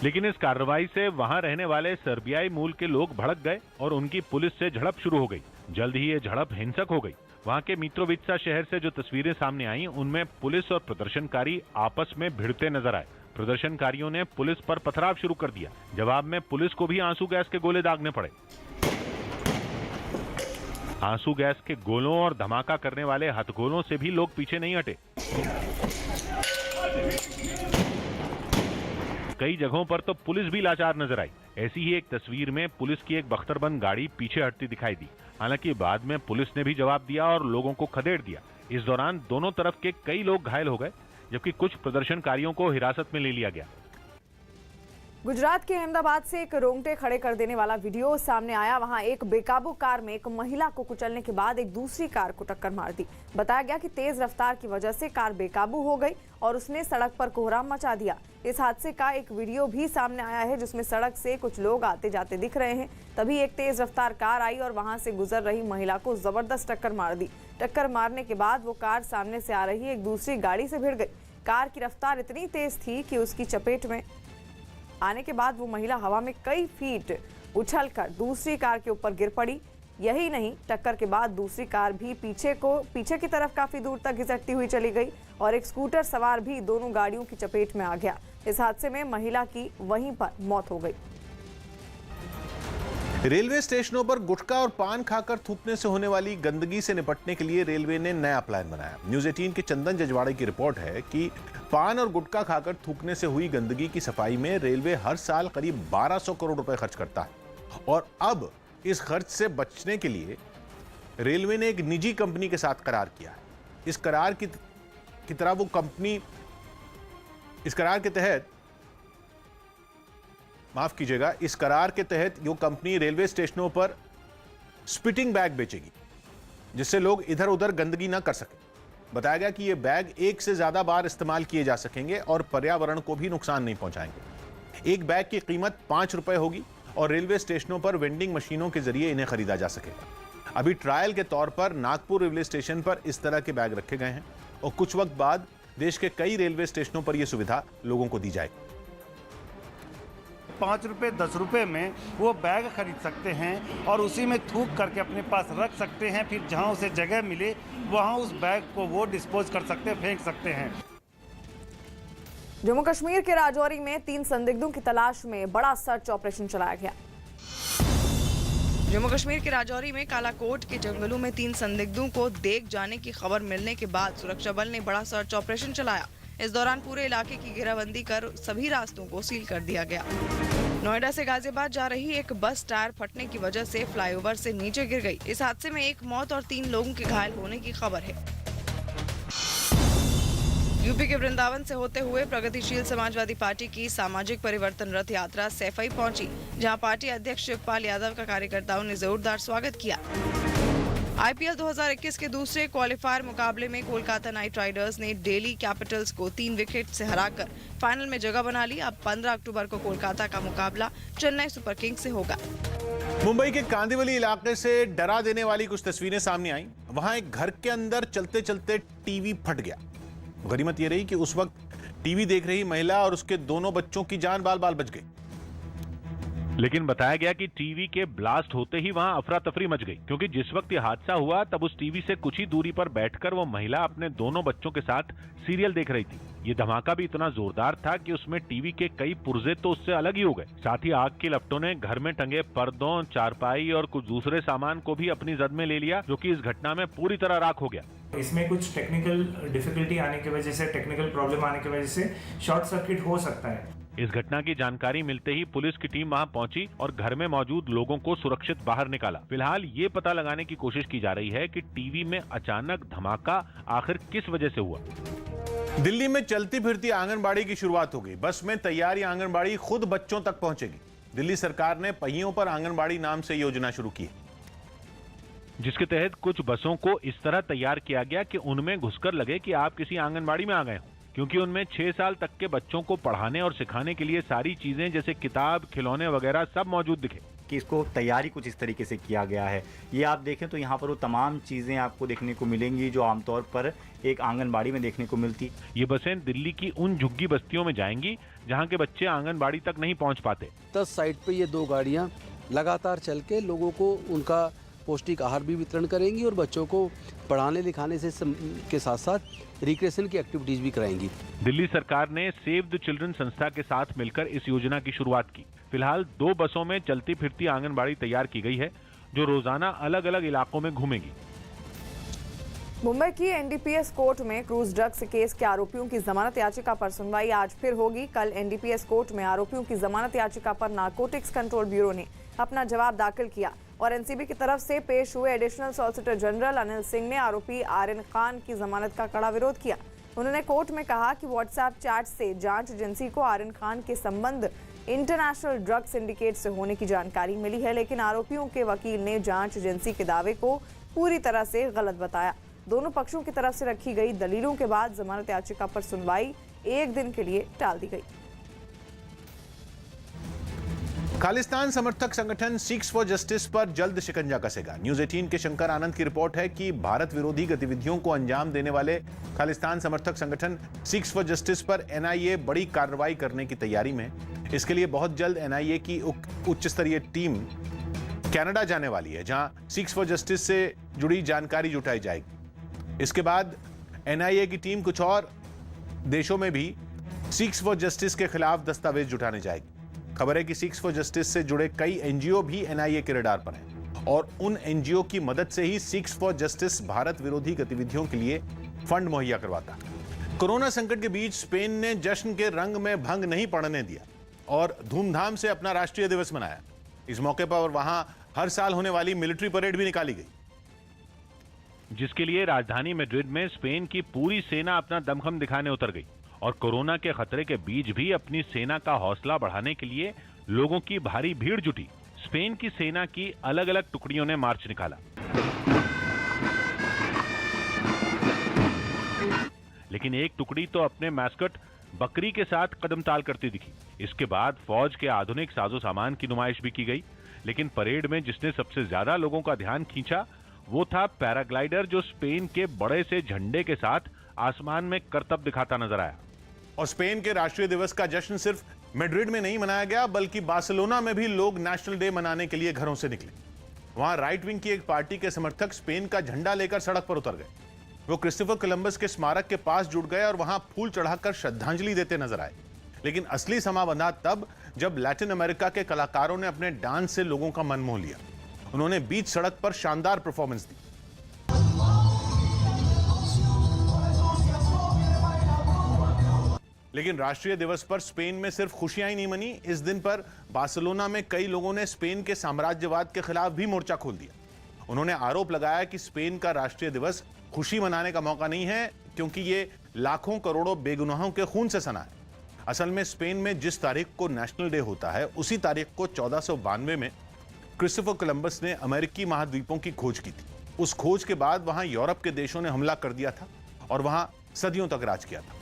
लेकिन इस कार्रवाई से वहां रहने वाले सर्बियाई मूल के लोग भड़क गए और उनकी पुलिस से झड़प शुरू हो गई। जल्द ही ये झड़प हिंसक हो गई। वहां के मित्रोवित्सा शहर से जो तस्वीरें सामने आई उनमें पुलिस और प्रदर्शनकारी आपस में भिड़ते नजर आए। प्रदर्शनकारियों ने पुलिस पर पथराव शुरू कर दिया। जवाब में पुलिस को भी आंसू गैस के गोले दागने पड़े। आंसू गैस के गोलों और धमाका करने वाले हथगोलों से भी लोग पीछे नहीं हटे। कई जगहों पर तो पुलिस भी लाचार नजर आई। ऐसी ही एक तस्वीर में पुलिस की एक बख्तरबंद गाड़ी पीछे हटती दिखाई दी। हालांकि बाद में पुलिस ने भी जवाब दिया और लोगों को खदेड़ दिया। इस दौरान दोनों तरफ के कई लोग घायल हो गए जबकि कुछ प्रदर्शनकारियों को हिरासत में ले लिया गया। गुजरात के अहमदाबाद से एक रोंगटे खड़े कर देने वाला वीडियो सामने आया। वहां एक बेकाबू कार में एक महिला को कुचलने के बाद एक दूसरी कार को टक्कर मार दी। बताया गया कि तेज रफ्तार की वजह से कार बेकाबू हो गई और उसने सड़क पर कोहराम मचा दिया। इस हादसे का एक वीडियो भी सामने आया है जिसमें सड़क से कुछ लोग आते जाते दिख रहे हैं। तभी एक तेज रफ्तार कार आई और वहां से गुजर रही महिला को जबरदस्त टक्कर मार दी। टक्कर मारने के बाद वो कार सामने से आ रही एक दूसरी गाड़ी से भिड़ गई। कार की रफ्तार इतनी तेज थी कि उसकी चपेट में आने के बाद वो महिला हवा में कई फीट उछलकर दूसरी कार के ऊपर गिर पड़ी। यही नहीं, टक्कर के बाद दूसरी कार भी पीछे की तरफ काफी दूर तक घिसटती हुई चली गई और एक स्कूटर सवार भी दोनों गाड़ियों की चपेट में आ गया। इस हादसे में महिला की वहीं पर मौत हो गई। रेलवे स्टेशनों पर गुटखा और पान खाकर थूकने से होने वाली गंदगी से निपटने के लिए रेलवे ने नया प्लान बनाया। न्यूज़ 18 के चंदन जजवाड़े की रिपोर्ट है कि पान और गुटखा खाकर थूकने से हुई गंदगी की सफाई में रेलवे हर साल करीब 1200 करोड़ रुपए खर्च करता है और अब इस खर्च से बचने के लिए रेलवे ने एक निजी कंपनी के साथ करार किया है। इस करार के तहत वो कंपनी रेलवे स्टेशनों पर स्पिटिंग बैग बेचेगी, जिससे लोग इधर उधर गंदगी ना कर सके। बताया गया कि ये बैग एक से ज्यादा बार इस्तेमाल किए जा सकेंगे और पर्यावरण को भी नुकसान नहीं पहुंचाएंगे। एक बैग की कीमत 5 रुपए होगी और रेलवे स्टेशनों पर वेंडिंग मशीनों के जरिए इन्हें खरीदा जा सकेगा। अभी ट्रायल के तौर पर नागपुर रेलवे स्टेशन पर इस तरह के बैग रखे गए हैं और कुछ वक्त बाद देश के कई रेलवे स्टेशनों पर यह सुविधा लोगों को दी जाएगी। 5 रुपए 10 रुपए में वो बैग खरीद सकते हैं और उसी में थूक करके अपने पास रख सकते हैं। फिर जहां उसे जगह मिले वहां उस बैग को वो डिस्पोज कर सकते हैं, फेंक सकते हैं। जम्मू कश्मीर के राजौरी में 3 संदिग्धों की तलाश में बड़ा सर्च ऑपरेशन चलाया गया। जम्मू कश्मीर के राजौरी में कालाकोट के जंगलों में 3 संदिग्धों को देख जाने की खबर मिलने के बाद सुरक्षा बल ने बड़ा सर्च ऑपरेशन चलाया। इस दौरान पूरे इलाके की घेराबंदी कर सभी रास्तों को सील कर दिया गया। नोएडा से गाजियाबाद जा रही एक बस टायर फटने की वजह से फ्लाईओवर से नीचे गिर गई। इस हादसे में एक मौत और 3 लोगों के घायल होने की खबर है। यूपी के वृंदावन से होते हुए प्रगतिशील समाजवादी पार्टी की सामाजिक परिवर्तन रथ यात्रा सैफई पहुंची, जहां पार्टी अध्यक्ष शिवपाल यादव का कार्यकर्ताओं ने जोरदार स्वागत किया। आईपीएल 2021 के दूसरे क्वालिफायर मुकाबले में कोलकाता नाइट राइडर्स ने दिल्ली कैपिटल्स को 3 विकेट से हराकर फाइनल में जगह बना ली। अब 15 अक्टूबर को कोलकाता का मुकाबला चेन्नई सुपर किंग्स से होगा। मुंबई के कांदिवली इलाके से डरा देने वाली कुछ तस्वीरें सामने आई। वहां एक घर के अंदर चलते चलते टीवी फट गया। गनीमत यह रही कि उस वक्त टीवी देख रही महिला और उसके दोनों बच्चों की जान बाल बाल बच गई। लेकिन बताया गया कि टीवी के ब्लास्ट होते ही वहां अफरा तफरी मच गई, क्योंकि जिस वक्त ये हादसा हुआ तब उस टीवी से कुछ ही दूरी पर बैठकर वो महिला अपने दोनों बच्चों के साथ सीरियल देख रही थी। ये धमाका भी इतना जोरदार था कि उसमें टीवी के कई पुर्जे तो उससे अलग ही हो गए। साथ ही आग की लपटों ने घर में टंगे पर्दों, चारपाई और कुछ दूसरे सामान को भी अपनी जद में ले लिया, जो कि इस घटना में पूरी तरह राख हो गया। इसमें कुछ टेक्निकल डिफिकल्टी आने की वजह से, टेक्निकल प्रॉब्लम आने की वजह से शॉर्ट सर्किट हो सकता है। इस घटना की जानकारी मिलते ही पुलिस की टीम वहां पहुंची और घर में मौजूद लोगों को सुरक्षित बाहर निकाला। फिलहाल ये पता लगाने की कोशिश की जा रही है कि टीवी में अचानक धमाका आखिर किस वजह से हुआ। दिल्ली में चलती फिरती आंगनबाड़ी की शुरुआत हो गई। बस में तैयार ये आंगनबाड़ी खुद बच्चों तक पहुंचेगी। दिल्ली सरकार ने पहियों पर आंगनबाड़ी नाम से योजना शुरू की है, जिसके तहत कुछ बसों को इस तरह तैयार किया गया कि उनमें घुसकर लगे कि आप किसी आंगनबाड़ी में आ गए हो, क्योंकि उनमें 6 साल तक के बच्चों को पढ़ाने और सिखाने के लिए सारी चीजें जैसे किताब, खिलौने वगैरह सब मौजूद दिखे। कि इसको तैयारी कुछ इस तरीके से किया गया है। ये आप देखें तो यहाँ पर वो तमाम चीज़ें आपको देखने को मिलेंगी जो आमतौर पर एक आंगनबाड़ी में देखने को मिलती। ये बसें दिल्ली की उन झुग्गी बस्तियों में जाएंगी जहाँ के बच्चे आंगनबाड़ी तक नहीं पहुँच पाते। 10 साइट पे ये 2 गाड़ियाँ लगातार चल के लोगों को उनका पौष्टिक आहार भी वितरण करेंगी और बच्चों को पढ़ाने लिखाने से के साथ साथ रिक्रिएशन की एक्टिविटीज भी कराएंगी। दिल्ली सरकार ने सेव द चिल्ड्रन संस्था के साथ मिलकर इस योजना की शुरुआत की। फिलहाल 2 बसों में चलती फिरती आंगनबाड़ी तैयार की गई है, जो रोजाना अलग अलग इलाकों में घूमेगी। मुंबई की एनडीपीएस कोर्ट में क्रूज ड्रग्स केस के आरोपियों की जमानत याचिका पर सुनवाई आज फिर होगी। कल एनडीपीएस कोर्ट में आरोपियों की जमानत याचिका पर नारकोटिक्स कंट्रोल ब्यूरो ने अपना जवाब दाखिल किया और एनसीबी की तरफ से पेश हुए additional solicitor general Anil Singh ने आरोपी आर्यन खान की जमानत का कड़ा विरोध किया। उन्होंने कोर्ट में कहा कि व्हाट्सएप चैट से जांच एजेंसी को आर्यन खान के संबंध इंटरनेशनल ड्रग सिंडिकेट से होने की जानकारी मिली है, लेकिन आरोपियों के वकील ने जांच एजेंसी के दावे को पूरी तरह से गलत बताया। दोनों पक्षों की तरफ से रखी गई दलीलों के बाद जमानत याचिका पर सुनवाई 1 दिन के लिए टाल दी गई। खालिस्तान समर्थक संगठन सिक्स फॉर जस्टिस पर जल्द शिकंजा कसेगा। न्यूज़ 18 के शंकर आनंद की रिपोर्ट है कि भारत विरोधी गतिविधियों को अंजाम देने वाले खालिस्तान समर्थक संगठन सिक्स फॉर जस्टिस पर एनआईए बड़ी कार्रवाई करने की तैयारी में। इसके लिए बहुत जल्द एनआईए की उच्च स्तरीय टीम कनाडा जाने वाली है, जहां सिक्स फॉर जस्टिस से जुड़ी जानकारी जुटाई जाएगी। इसके बाद एनआईए की टीम कुछ और देशों में भी सिक्स फॉर जस्टिस के खिलाफ दस्तावेज जुटाने जाएगी। खबर है कि सिक्स फॉर जस्टिस से जुड़े कई एनजीओ भी एनआईए के रडार पर हैं और उन एनजीओ की मदद से ही सिक्स फॉर जस्टिस भारत विरोधी गतिविधियों के लिए फंड मुहैया करवाता है। कोरोना संकट के बीच स्पेन ने जश्न के रंग में भंग नहीं पड़ने दिया और धूमधाम से अपना राष्ट्रीय दिवस मनाया। इस मौके पर वहां हर साल होने वाली मिलिट्री परेड भी निकाली गई, जिसके लिए राजधानी मैड्रिड में स्पेन की पूरी सेना अपना दमखम दिखाने उतर गई और कोरोना के खतरे के बीच भी अपनी सेना का हौसला बढ़ाने के लिए लोगों की भारी भीड़ जुटी। स्पेन की सेना की अलग अलग टुकड़ियों ने मार्च निकाला, लेकिन एक टुकड़ी तो अपने मैस्कट बकरी के साथ कदम ताल करती दिखी। इसके बाद फौज के आधुनिक साजो सामान की नुमाइश भी की गई, लेकिन परेड में जिसने सबसे ज्यादा लोगों का ध्यान खींचा वो था पैराग्लाइडर, जो स्पेन के बड़े से झंडे के साथ आसमान में करतब दिखाता नजर आया। और स्पेन के राष्ट्रीय दिवस का जश्न सिर्फ मैड्रिड में नहीं मनाया गया, बल्कि बार्सिलोना में भी लोग नेशनल डे मनाने के लिए घरों से निकले। वहां राइट विंग की एक पार्टी के समर्थक स्पेन का झंडा लेकर सड़क पर उतर गए। वो क्रिस्टोफर कोलंबस के स्मारक के पास जुट गए और वहां फूल चढ़ाकर श्रद्धांजलि देते नजर आए। लेकिन असली समा बंधा तब जब लैटिन अमेरिका के कलाकारों ने अपने डांस से लोगों का मन मोह लिया। उन्होंने बीच सड़क पर शानदार परफॉर्मेंस दी। लेकिन राष्ट्रीय दिवस पर स्पेन में सिर्फ खुशियां ही नहीं मनी। इस दिन पर बार्सिलोना में कई लोगों ने स्पेन के साम्राज्यवाद के खिलाफ भी मोर्चा खोल दिया। उन्होंने आरोप लगाया कि स्पेन का राष्ट्रीय दिवस खुशी मनाने का मौका नहीं है, क्योंकि ये लाखों करोड़ों बेगुनाहों के खून से सना है। असल में स्पेन में जिस तारीख को नेशनल डे होता है, उसी तारीख को 1492 में क्रिस्टोफर कोलंबस ने अमेरिकी महाद्वीपों की खोज की थी। उस खोज के बाद वहां यूरोप के देशों ने हमला कर दिया था और वहां सदियों तक राज किया था।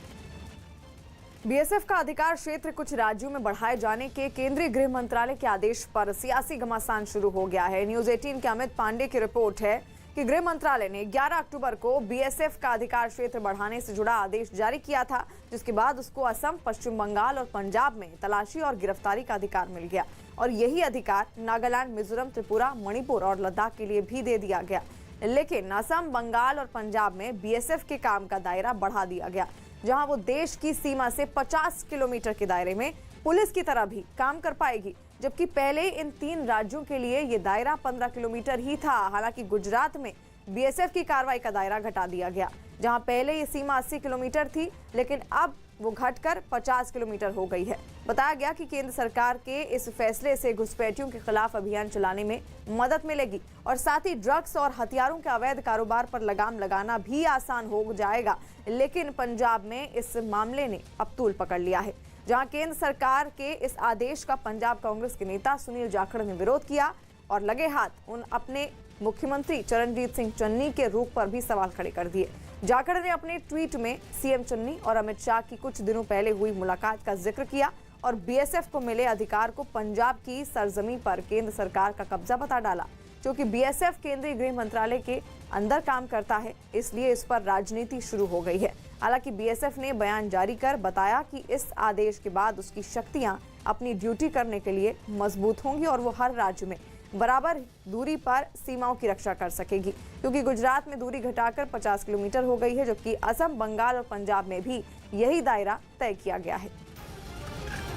बीएसएफ का अधिकार क्षेत्र कुछ राज्यों में बढ़ाए जाने के केंद्रीय गृह मंत्रालय के आदेश पर सियासी घमासान शुरू हो गया है। न्यूज 18 के अमित पांडे की रिपोर्ट है कि गृह मंत्रालय ने 11 अक्टूबर को बीएसएफ का अधिकार क्षेत्र बढ़ाने से जुड़ा आदेश जारी किया था, जिसके बाद उसको असम, पश्चिम बंगाल और पंजाब में तलाशी और गिरफ्तारी का अधिकार मिल गया और यही अधिकार नागालैंड, मिजोरम, त्रिपुरा, मणिपुर और लद्दाख के लिए भी दे दिया गया। लेकिन असम, बंगाल और पंजाब में बीएसएफ के काम का दायरा बढ़ा दिया गया, जहां वो देश की सीमा से 50 किलोमीटर के दायरे में पुलिस की तरह भी काम कर पाएगी, जबकि पहले इन 3 राज्यों के लिए ये दायरा 15 किलोमीटर ही था। हालांकि गुजरात में बीएसएफ की कार्रवाई का दायरा घटा दिया गया, जहां पहले ये सीमा 80 किलोमीटर थी, लेकिन अब वो घटकर 50 किलोमीटर हो गई है। बताया गया कि केंद्र सरकार के इस फैसले से घुसपैठियों के खिलाफ अभियान चलाने में मदद मिलेगी और साथ ही ड्रग्स और हथियारों के अवैध कारोबार पर लगाम लगाना भी आसान हो जाएगा। लेकिन पंजाब में इस मामले ने अब तूल पकड़ लिया है, जहां केंद्र सरकार के इस आदेश का पंजाब कांग्रेस के नेता सुनील जाखड़ ने विरोध किया और लगे हाथ उन अपने मुख्यमंत्री चरणजीत सिंह चन्नी के रुख पर भी सवाल खड़े कर दिए। जाखड़ ने अपने ट्वीट में सीएम चन्नी और अमित शाह की कुछ दिनों पहले हुई मुलाकात का जिक्र किया और बीएसएफ को मिले अधिकार को पंजाब की सरजमी पर केंद्र सरकार का कब्जा बता डाला। क्योंकि बीएसएफ केंद्रीय गृह मंत्रालय के अंदर काम करता है, इसलिए इस पर राजनीति शुरू हो गई है। हालांकि बीएसएफ ने बयान जारी कर बताया कि इस आदेश के बाद उसकी शक्तियां अपनी ड्यूटी करने के लिए मजबूत होंगी और वो हर राज्य में बराबर दूरी पर सीमाओं की रक्षा कर सकेगी, क्योंकि गुजरात में दूरी घटाकर 50 किलोमीटर हो गई है, जबकि असम, बंगाल और पंजाब में भी यही दायरा तय किया गया है।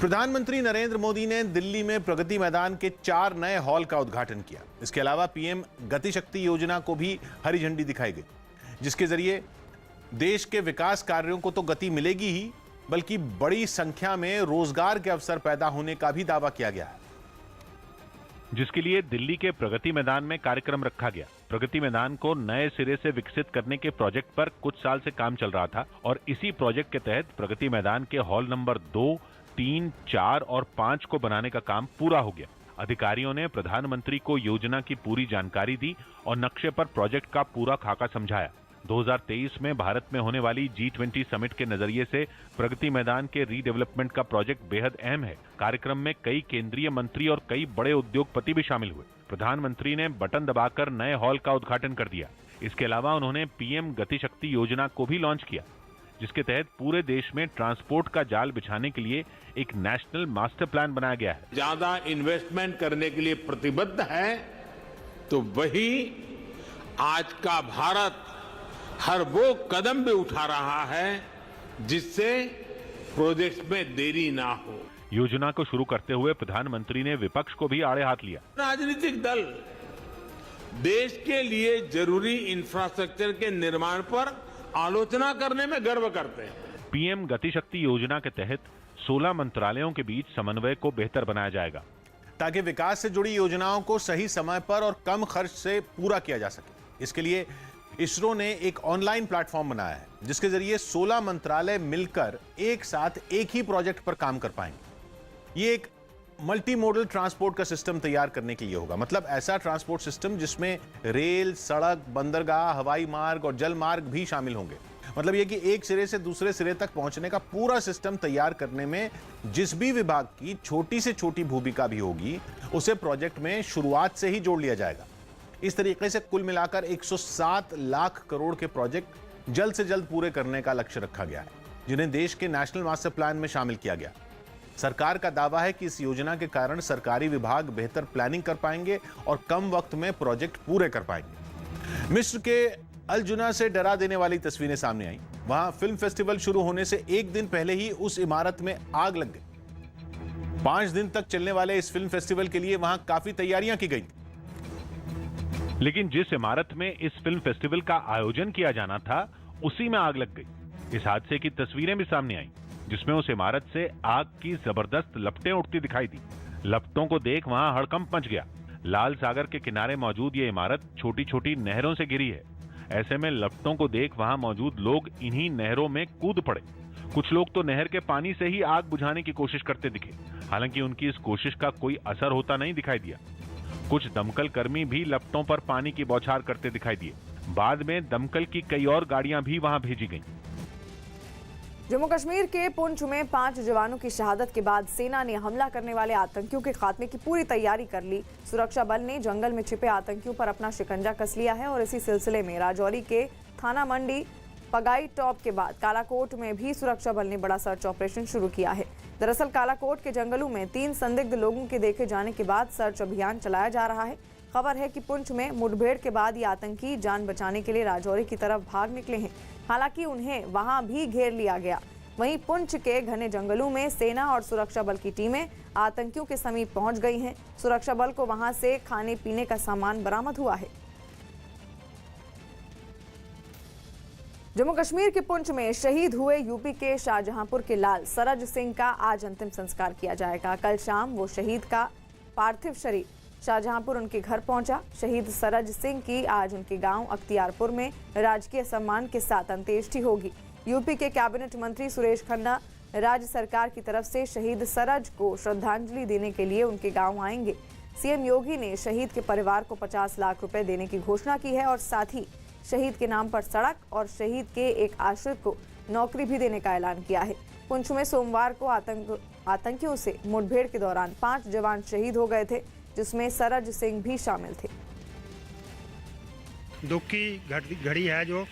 प्रधानमंत्री नरेंद्र मोदी ने दिल्ली में प्रगति मैदान के 4 नए हॉल का उद्घाटन किया। इसके अलावा पीएम गति शक्ति योजना को भी हरी झंडी दिखाई गई, जिसके जरिए देश के विकास कार्यों को तो गति मिलेगी ही, बल्कि बड़ी संख्या में रोजगार के अवसर पैदा होने का भी दावा किया गया है, जिसके लिए दिल्ली के प्रगति मैदान में कार्यक्रम रखा गया। प्रगति मैदान को नए सिरे से विकसित करने के प्रोजेक्ट पर कुछ साल से काम चल रहा था और इसी प्रोजेक्ट के तहत प्रगति मैदान के हॉल नंबर 2, 3, 4 और 5 को बनाने का काम पूरा हो गया। अधिकारियों ने प्रधानमंत्री को योजना की पूरी जानकारी दी और नक्शे पर प्रोजेक्ट का पूरा खाका समझाया। 2023 में भारत में होने वाली G20 समिट के नजरिए से प्रगति मैदान के रीडेवलपमेंट का प्रोजेक्ट बेहद अहम है। कार्यक्रम में कई केंद्रीय मंत्री और कई बड़े उद्योगपति भी शामिल हुए। प्रधानमंत्री ने बटन दबाकर नए हॉल का उद्घाटन कर दिया। इसके अलावा उन्होंने पीएम गति शक्ति योजना को भी लॉन्च किया, जिसके तहत पूरे देश में ट्रांसपोर्ट का जाल बिछाने के लिए एक नेशनल मास्टर प्लान बनाया गया है। ज्यादा इन्वेस्टमेंट करने के लिए प्रतिबद्ध है, तो वही आज का भारत हर वो कदम भी उठा रहा है जिससे प्रोजेक्ट में देरी ना हो। योजना को शुरू करते हुए प्रधानमंत्री ने विपक्ष को भी आड़े हाथ लिया। राजनीतिक दल देश के लिए जरूरी इंफ्रास्ट्रक्चर के निर्माण पर आलोचना करने में गर्व करते हैं। पीएम गति शक्ति योजना के तहत 16 मंत्रालयों के बीच समन्वय को बेहतर बनाया जाएगा ताकि विकास से जुड़ी योजनाओं को सही समय पर और कम खर्च से पूरा किया जा सके। इसके लिए इसरो ने एक ऑनलाइन प्लेटफॉर्म बनाया है जिसके जरिए 16 मंत्रालय मिलकर एक साथ एक ही प्रोजेक्ट पर काम कर पाएंगे। ये एक मल्टी मॉडल ट्रांसपोर्ट का सिस्टम तैयार करने के लिए होगा, मतलब ऐसा ट्रांसपोर्ट सिस्टम जिसमें रेल, सड़क, बंदरगाह, हवाई मार्ग और जल मार्ग भी शामिल होंगे। मतलब ये कि एक सिरे से दूसरे सिरे तक पहुंचने का पूरा सिस्टम तैयार करने में जिस भी विभाग की छोटी से छोटी भूमिका भी होगी उसे प्रोजेक्ट में शुरुआत से ही जोड़ लिया जाएगा। इस तरीके से कुल मिलाकर 107 लाख करोड़ के प्रोजेक्ट जल्द से जल्द पूरे करने का लक्ष्य रखा गया है, जिन्हें देश के नेशनल मास्टर प्लान में शामिल किया गया। सरकार का दावा है कि इस योजना के कारण सरकारी विभाग बेहतर प्लानिंग कर पाएंगे और कम वक्त में प्रोजेक्ट पूरे कर पाएंगे। मिस्र के अल जुना से डरा देने वाली तस्वीरें सामने आई। वहां फिल्म फेस्टिवल शुरू होने से एक दिन पहले ही उस इमारत में आग लग गई। 5 दिन तक चलने वाले इस फिल्म फेस्टिवल के लिए वहां काफी तैयारियां की गई। लेकिन जिस इमारत में इस फिल्म फेस्टिवल का आयोजन किया जाना था उसी में आग लग गई। इस हादसे की तस्वीरें भी सामने आई जिसमें उस इमारत से आग की जबरदस्त लपटें उठती दिखाई दी। लपटों को देख वहां हड़कंप मच गया। लाल सागर के किनारे मौजूद ये इमारत छोटी छोटी नहरों से घिरी है। ऐसे में लपटों को देख वहां मौजूद लोग इन्हीं नहरों में कूद पड़े। कुछ लोग तो नहर के पानी से ही आग बुझाने की कोशिश करते दिखे, हालांकि उनकी इस कोशिश का कोई असर होता नहीं दिखाई दिया। कुछ दमकल कर्मी भी लपटों पर पानी की बौछार करते दिखाई दिए। बाद में दमकल की कई और गाड़ियां भी वहां भेजी गईं। जम्मू कश्मीर के पुंछ में 5 जवानों की शहादत के बाद सेना ने हमला करने वाले आतंकियों के खात्मे की पूरी तैयारी कर ली। सुरक्षा बल ने जंगल में छिपे आतंकियों पर अपना शिकंजा कस लिया है और इसी सिलसिले में राजौरी के थाना मंडी पगाई टॉप के बाद कालाकोट में भी सुरक्षा बल ने बड़ा सर्च ऑपरेशन शुरू किया है। दरअसल कालाकोट के जंगलों में 3 संदिग्ध लोगों के देखे जाने के बाद सर्च अभियान चलाया जा रहा है। खबर है कि पुंछ में मुठभेड़ के बाद ये आतंकी जान बचाने के लिए राजौरी की तरफ भाग निकले हैं। हालांकि उन्हें वहां भी घेर लिया गया। वहीं पुंछ के घने जंगलों में सेना और सुरक्षा बल की टीमें आतंकियों के समीप पहुंच गई हैं। सुरक्षा बल को वहां से खाने पीने का सामान बरामद हुआ है। जम्मू कश्मीर के पुंछ में शहीद हुए यूपी के शाहजहांपुर के लाल सरज सिंह का आज अंतिम संस्कार किया जाएगा। कल शाम वो शहीद का पार्थिव शरीर शाहजहांपुर उनके घर पहुंचा। शहीद सरज सिंह की आज उनके गांव अख्तियारपुर में राजकीय सम्मान के साथ अंत्येष्टि होगी। यूपी के कैबिनेट मंत्री सुरेश खन्ना राज्य सरकार की तरफ से शहीद सरज को श्रद्धांजलि देने के लिए उनके गांव आएंगे। सीएम योगी ने शहीद के परिवार को 50 लाख रुपए देने की घोषणा की है और साथ ही शहीद के नाम पर सड़क और शहीद के एक आश्रित को नौकरी भी देने का ऐलान किया है। पुंछ में सोमवार को आतंकियों से मुठभेड़ के दौरान 5 जवान शहीद हो गए थे, जिसमें सरज सिंह भी शामिल थे। दुख की घड़ी है जो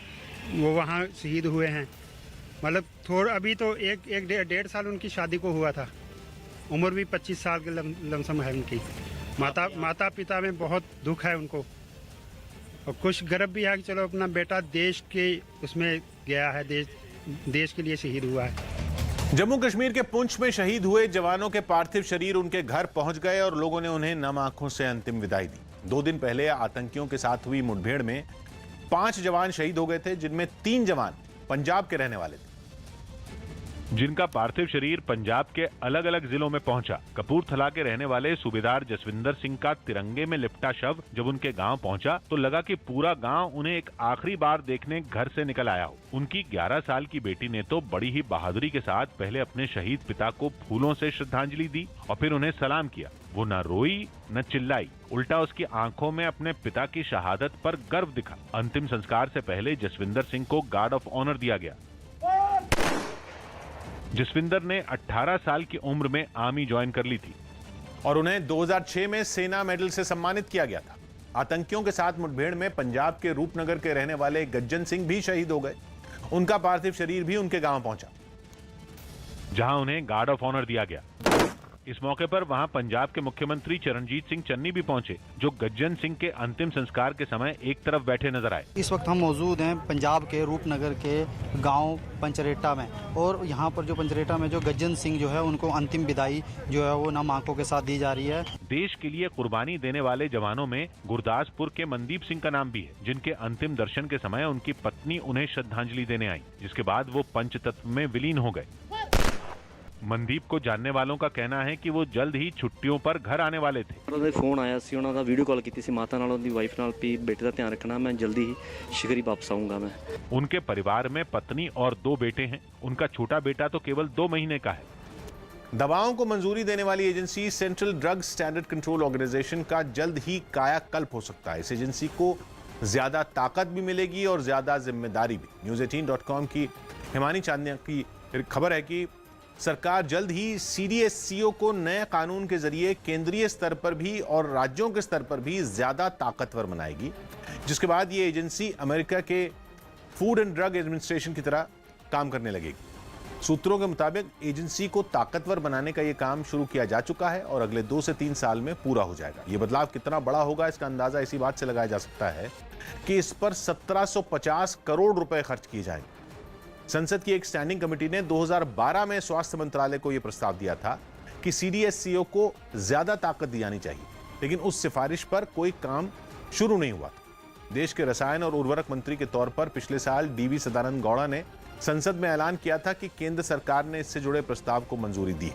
वो वहाँ शहीद हुए हैं। मतलब थोड़ा अभी तो एक 1.5 साल उनकी शादी को हुआ था। उम्र भी 25 साल के लमसम है उनकी। माता पिता में बहुत दुख है उनको और कुछ गर्व भी है कि चलो अपना बेटा देश के उसमें गया है, देश के लिए शहीद हुआ है। जम्मू कश्मीर के पुंछ में शहीद हुए जवानों के पार्थिव शरीर उनके घर पहुंच गए और लोगों ने उन्हें नम आंखों से अंतिम विदाई दी। 2 दिन पहले आतंकियों के साथ हुई मुठभेड़ में 5 जवान शहीद हो गए थे, जिनमें 3 जवान पंजाब के रहने वाले थे, जिनका पार्थिव शरीर पंजाब के अलग अलग जिलों में पहुंचा। कपूरथला के रहने वाले सूबेदार जसविंदर सिंह का तिरंगे में लिपटा शव जब उनके गांव पहुंचा तो लगा कि पूरा गांव उन्हें एक आखिरी बार देखने घर से निकल आया हो। उनकी 11 साल की बेटी ने तो बड़ी ही बहादुरी के साथ पहले अपने शहीद पिता को फूलों से श्रद्धांजलि दी और फिर उन्हें सलाम किया। वो न रोई न चिल्लाई, उल्टा उसकी आंखों में अपने पिता की शहादत पर गर्व दिखा। अंतिम संस्कार से पहले जसविंदर सिंह को गार्ड ऑफ ऑनर दिया गया। जसविंदर ने 18 साल की उम्र में आर्मी ज्वाइन कर ली थी और उन्हें 2006 में सेना मेडल से सम्मानित किया गया था। आतंकियों के साथ मुठभेड़ में पंजाब के रूपनगर के रहने वाले गज्जन सिंह भी शहीद हो गए। उनका पार्थिव शरीर भी उनके गांव पहुंचा, जहां उन्हें गार्ड ऑफ ऑनर दिया गया। इस मौके पर वहां पंजाब के मुख्यमंत्री चरणजीत सिंह चन्नी भी पहुंचे, जो गज्जन सिंह के अंतिम संस्कार के समय एक तरफ बैठे नजर आए। इस वक्त हम मौजूद हैं पंजाब के रूपनगर के गांव पंचरेटा में, और यहाँ पर जो पंचरेटा में जो गज्जन सिंह जो है उनको अंतिम विदाई जो है वो नम आंखों के साथ दी जा रही है। देश के लिए कुर्बानी देने वाले जवानों में गुरदासपुर के मनदीप सिंह का नाम भी है, जिनके अंतिम दर्शन के समय उनकी पत्नी उन्हें श्रद्धांजलि देने आई, जिसके बाद वो पंचतत्व में विलीन हो गए। मनदीप को जानने वालों का कहना है कि वो जल्द ही छुट्टियों पर घर आने वाले थे। फोन आया सी, उन्होंने वीडियो कॉल की सी माता नाल, उनकी वाइफ नाल, भी बेटे का ध्यान रखना, मैं जल्दी ही शिकरी वापस आऊंगा। मैं उनके परिवार में पत्नी और 2 बेटे हैं। उनका छोटा बेटा तो केवल 2 महीने का है। दवाओं को मंजूरी देने वाली agency Central Drug Standard Control Organisation का जल्द ही कायाकल्प हो सकता है। इस एजेंसी को ज्यादा ताकत भी मिलेगी और ज्यादा जिम्मेदारी भी। News18.com की हिमानी चांदिया की खबर है कि सरकार जल्द ही CDSCO को नए कानून के जरिए केंद्रीय स्तर पर भी और राज्यों के स्तर पर भी ज्यादा ताकतवर बनाएगी, जिसके बाद ये एजेंसी अमेरिका के फूड एंड ड्रग एडमिनिस्ट्रेशन की तरह काम करने लगेगी। सूत्रों के मुताबिक एजेंसी को ताकतवर बनाने का यह काम शुरू किया जा चुका है और अगले 2 से 3 साल में पूरा हो जाएगा। यह बदलाव कितना बड़ा होगा, इसका अंदाजा इसी बात से लगाया जा सकता है कि इस पर 1750 करोड़ रुपए खर्च किए जाएंगे। संसद की एक स्टैंडिंग कमेटी ने 2012 में स्वास्थ्य मंत्रालय को यह प्रस्ताव दिया था कि CDSCO को ज्यादा ताकत दी जानी चाहिए, लेकिन उस सिफारिश पर कोई काम शुरू नहीं हुआ था। देश के रसायन और उर्वरक मंत्री के तौर पर पिछले साल DV सदानंद गौड़ा ने संसद में ऐलान किया था कि केंद्र सरकार ने इससे जुड़े प्रस्ताव को मंजूरी दी।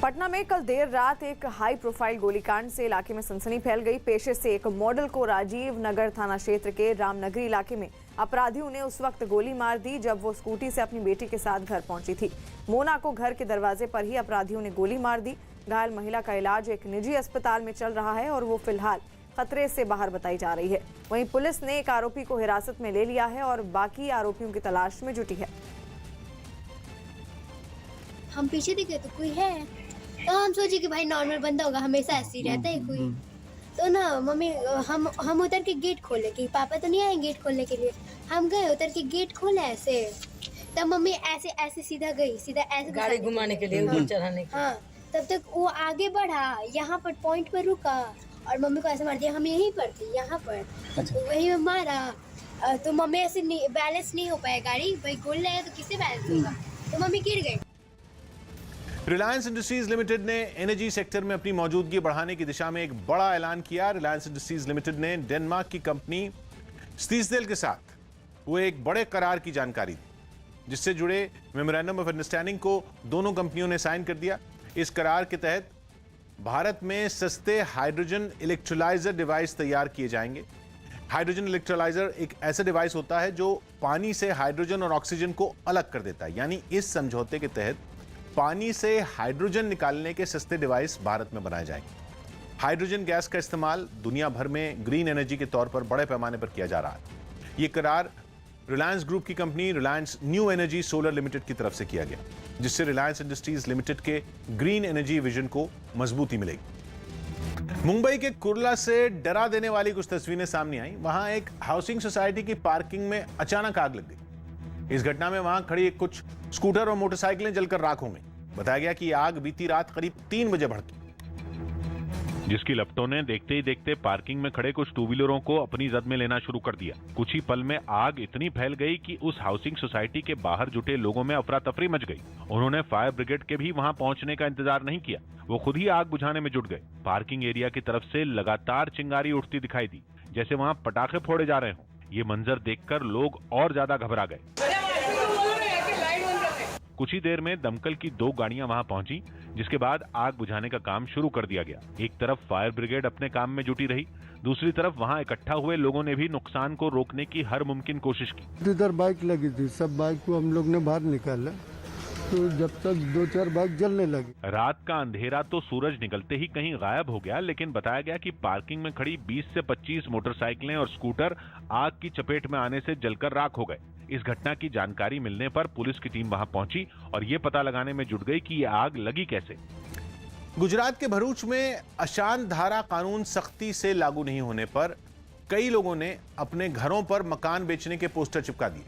पटना में कल देर रात एक हाई प्रोफाइल गोलीकांड से इलाके में सनसनी फैल गई। पेशे से एक मॉडल को राजीव नगर थाना क्षेत्र के रामनगरी इलाके में अपराधियों ने उस वक्त गोली मार दी जब वो स्कूटी से अपनी बेटी के साथ घर पहुंची थी। मोना को घर के दरवाजे पर ही अपराधियों ने गोली मार दी। घायल महिला का इलाज एक निजी अस्पताल में चल रहा है और वो फिलहाल खतरे से बाहर बताई जा रही है। वहीं पुलिस ने एक आरोपी को हिरासत में ले लिया है और बाकी आरोपियों की तलाश में जुटी है। हम पीछे दिखे तो कोई है, तो हम सोचे कि भाई नॉर्मल बंदा होगा, हमेशा ऐसे ही रहता है कोई। तो ना मम्मी हम उतर के गेट खोले कि पापा तो नहीं आए गेट खोलने के लिए। हम गए उतर के गेट खोला ऐसे, तब मम्मी ऐसे ऐसे सीधा गई, सीधा ऐसे गाड़ी घुमाने के लिए, ऊपर चढ़ाने के। हाँ, तब तक वो आगे बढ़ा, यहाँ पर पॉइंट पर रुका और मम्मी को ऐसे मार दिया। हम यहीं पर थे, यहाँ पर तो वहीं में मारा, तो मम्मी ऐसे बैलेंस नहीं हो पाया गाड़ी, भाई गोल लगा तो किससे बैलेंस होगा, तो मम्मी गिर गई। रिलायंस इंडस्ट्रीज लिमिटेड ने एनर्जी सेक्टर में अपनी मौजूदगी बढ़ाने की दिशा में एक बड़ा ऐलान किया। रिलायंस इंडस्ट्रीज लिमिटेड ने डेनमार्क की कंपनी स्टीसडेल के साथ हुए एक बड़े करार की जानकारी दी, जिससे जुड़े मेमोरेंडम ऑफ अंडरस्टैंडिंग को दोनों कंपनियों ने साइन कर दिया। इस करार के तहत भारत में सस्ते हाइड्रोजन इलेक्ट्रोलाइजर डिवाइस तैयार किए जाएंगे। हाइड्रोजन इलेक्ट्रोलाइजर एक ऐसा डिवाइस होता है जो पानी से हाइड्रोजन और ऑक्सीजन को अलग कर देता है। यानी इस समझौते के तहत पानी से हाइड्रोजन निकालने के सस्ते डिवाइस भारत में बनाए जाएंगे। हाइड्रोजन गैस का इस्तेमाल दुनिया भर में ग्रीन एनर्जी के तौर पर बड़े पैमाने पर किया जा रहा है। यह करार रिलायंस ग्रुप की company Reliance new energy solar limited की तरफ से किया गया, जिससे रिलायंस इंडस्ट्रीज लिमिटेड के ग्रीन एनर्जी विजन को मजबूती मिलेगी। मुंबई के कुर्ला से डरा देने वाली कुछ तस्वीरें सामने आई। वहां एक हाउसिंग सोसाइटी की पार्किंग में अचानक आग लग गई। इस घटना में वहां खड़ी कुछ स्कूटर और मोटरसाइकिलें जलकर राख हो गई। बताया गया कि आग बीती रात करीब 3 बजे भड़की, जिसकी लपटों ने देखते ही देखते पार्किंग में खड़े कुछ 2 व्हीलरों को अपनी जद में लेना शुरू कर दिया। कुछ ही पल में आग इतनी फैल गई कि उस हाउसिंग सोसाइटी के बाहर जुटे लोगों में अफरा तफरी मच गई। उन्होंने फायर ब्रिगेड के भी वहां पहुंचने का इंतजार नहीं किया, वो खुद ही आग बुझाने में जुट गए। पार्किंग एरिया की तरफ से लगातार चिंगारी उठती दिखाई दी, जैसे वहां पटाखे फोड़े जा रहे हों। ये मंजर देखकर लोग और ज्यादा घबरा गए। कुछ ही देर में दमकल की 2 गाड़ियां वहां पहुंची, जिसके बाद आग बुझाने का काम शुरू कर दिया गया। एक तरफ फायर ब्रिगेड अपने काम में जुटी रही, दूसरी तरफ वहां इकट्ठा हुए लोगों ने भी नुकसान को रोकने की हर मुमकिन कोशिश की। इधर बाइक लगी थी, सब बाइक को हम लोग ने बाहर निकाला, तो जब तक 2-4 बाइक जलने लगी। रात का अंधेरा तो सूरज निकलते ही कहीं गायब हो गया, लेकिन बताया गया कि पार्किंग में खड़ी 20 से 25 मोटरसाइकिलें और स्कूटर आग की चपेट में आने से जलकर राख हो गए। इस घटना की जानकारी मिलने पर पुलिस की टीम वहां पहुंची और ये पता लगाने में जुट गई कि ये आग लगी कैसे। गुजरात के भरूच में अशांत धारा कानून सख्ती से लागू नहीं होने पर कई लोगों ने अपने घरों पर मकान बेचने के पोस्टर चिपका दिए।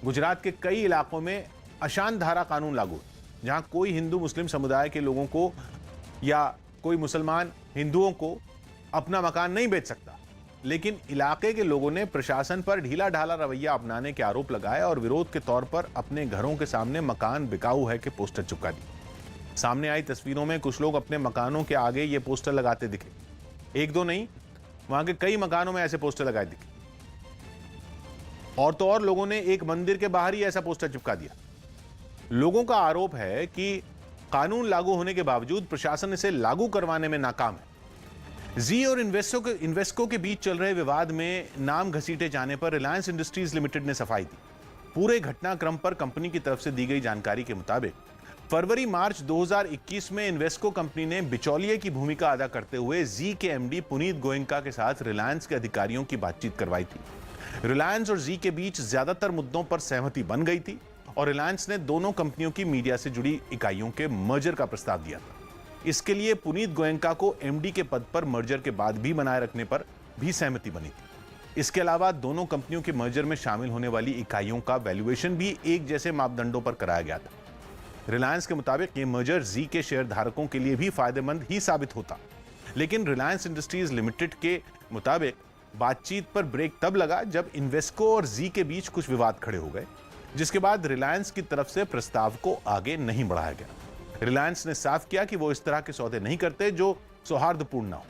गुजरात के कई इलाकों में अशांत धारा कानून लागू है। जहां कोई हिंदू मुस्लिम समुदाय के लोगों को या कोई मुसलमान हिंदुओं को अपना मकान नहीं बेच सकता। लेकिन इलाके के लोगों ने प्रशासन पर ढीला ढाला रवैया अपनाने के आरोप लगाए और विरोध के तौर पर अपने घरों के सामने मकान बिकाऊ है के पोस्टर चिपका दिए। सामने आई तस्वीरों में कुछ लोग अपने मकानों के आगे ये पोस्टर लगाते दिखे। एक दो नहीं, वहां के कई मकानों में ऐसे पोस्टर लगाए दिखे। और तो और लोगों ने एक मंदिर के बाहर ही ऐसा पोस्टर चिपका दिया। लोगों का आरोप है कि कानून लागू होने के बावजूद प्रशासन इसे लागू करवाने में नाकाम है। जी और इन्वेस्को के बीच चल रहे विवाद में नाम घसीटे जाने पर रिलायंस इंडस्ट्रीज लिमिटेड ने सफाई दी। पूरे घटनाक्रम पर कंपनी की तरफ से दी गई जानकारी के मुताबिक फरवरी मार्च 2021 में इन्वेस्को कंपनी ने बिचौलिए की भूमिका अदा करते हुए जी के एमडी पुनीत गोयनका के साथ रिलायंस के अधिकारियों की बातचीत करवाई थी। रिलायंस और जी के बीच ज्यादातर मुद्दों पर सहमति बन गई थी और रिलायंस ने दोनों कंपनियों की मीडिया से जुड़ी इकाइयों के मर्जर का प्रस्ताव दिया था। इसके लिए पुनीत गोयनका को एमडी के पद पर मर्जर के बाद भी बनाए रखने पर भी सहमति बनी थी। इसके अलावा दोनों कंपनियों के मर्जर में शामिल होने वाली इकाइयों का वैल्यूएशन भी एक जैसे मापदंडों पर कराया गया था। रिलायंस के मुताबिक ये मर्जर जी के शेयर धारकों के लिए भी फायदेमंद ही साबित होता, लेकिन रिलायंस इंडस्ट्रीज लिमिटेड के मुताबिक बातचीत पर ब्रेक तब लगा जब इन्वेस्को और जी के बीच कुछ विवाद खड़े हो गए, जिसके बाद रिलायंस की तरफ से प्रस्ताव को आगे नहीं बढ़ाया गया। रिलायंस ने साफ किया कि वो इस तरह के सौदे नहीं करते जो सौहार्दपूर्ण ना हो।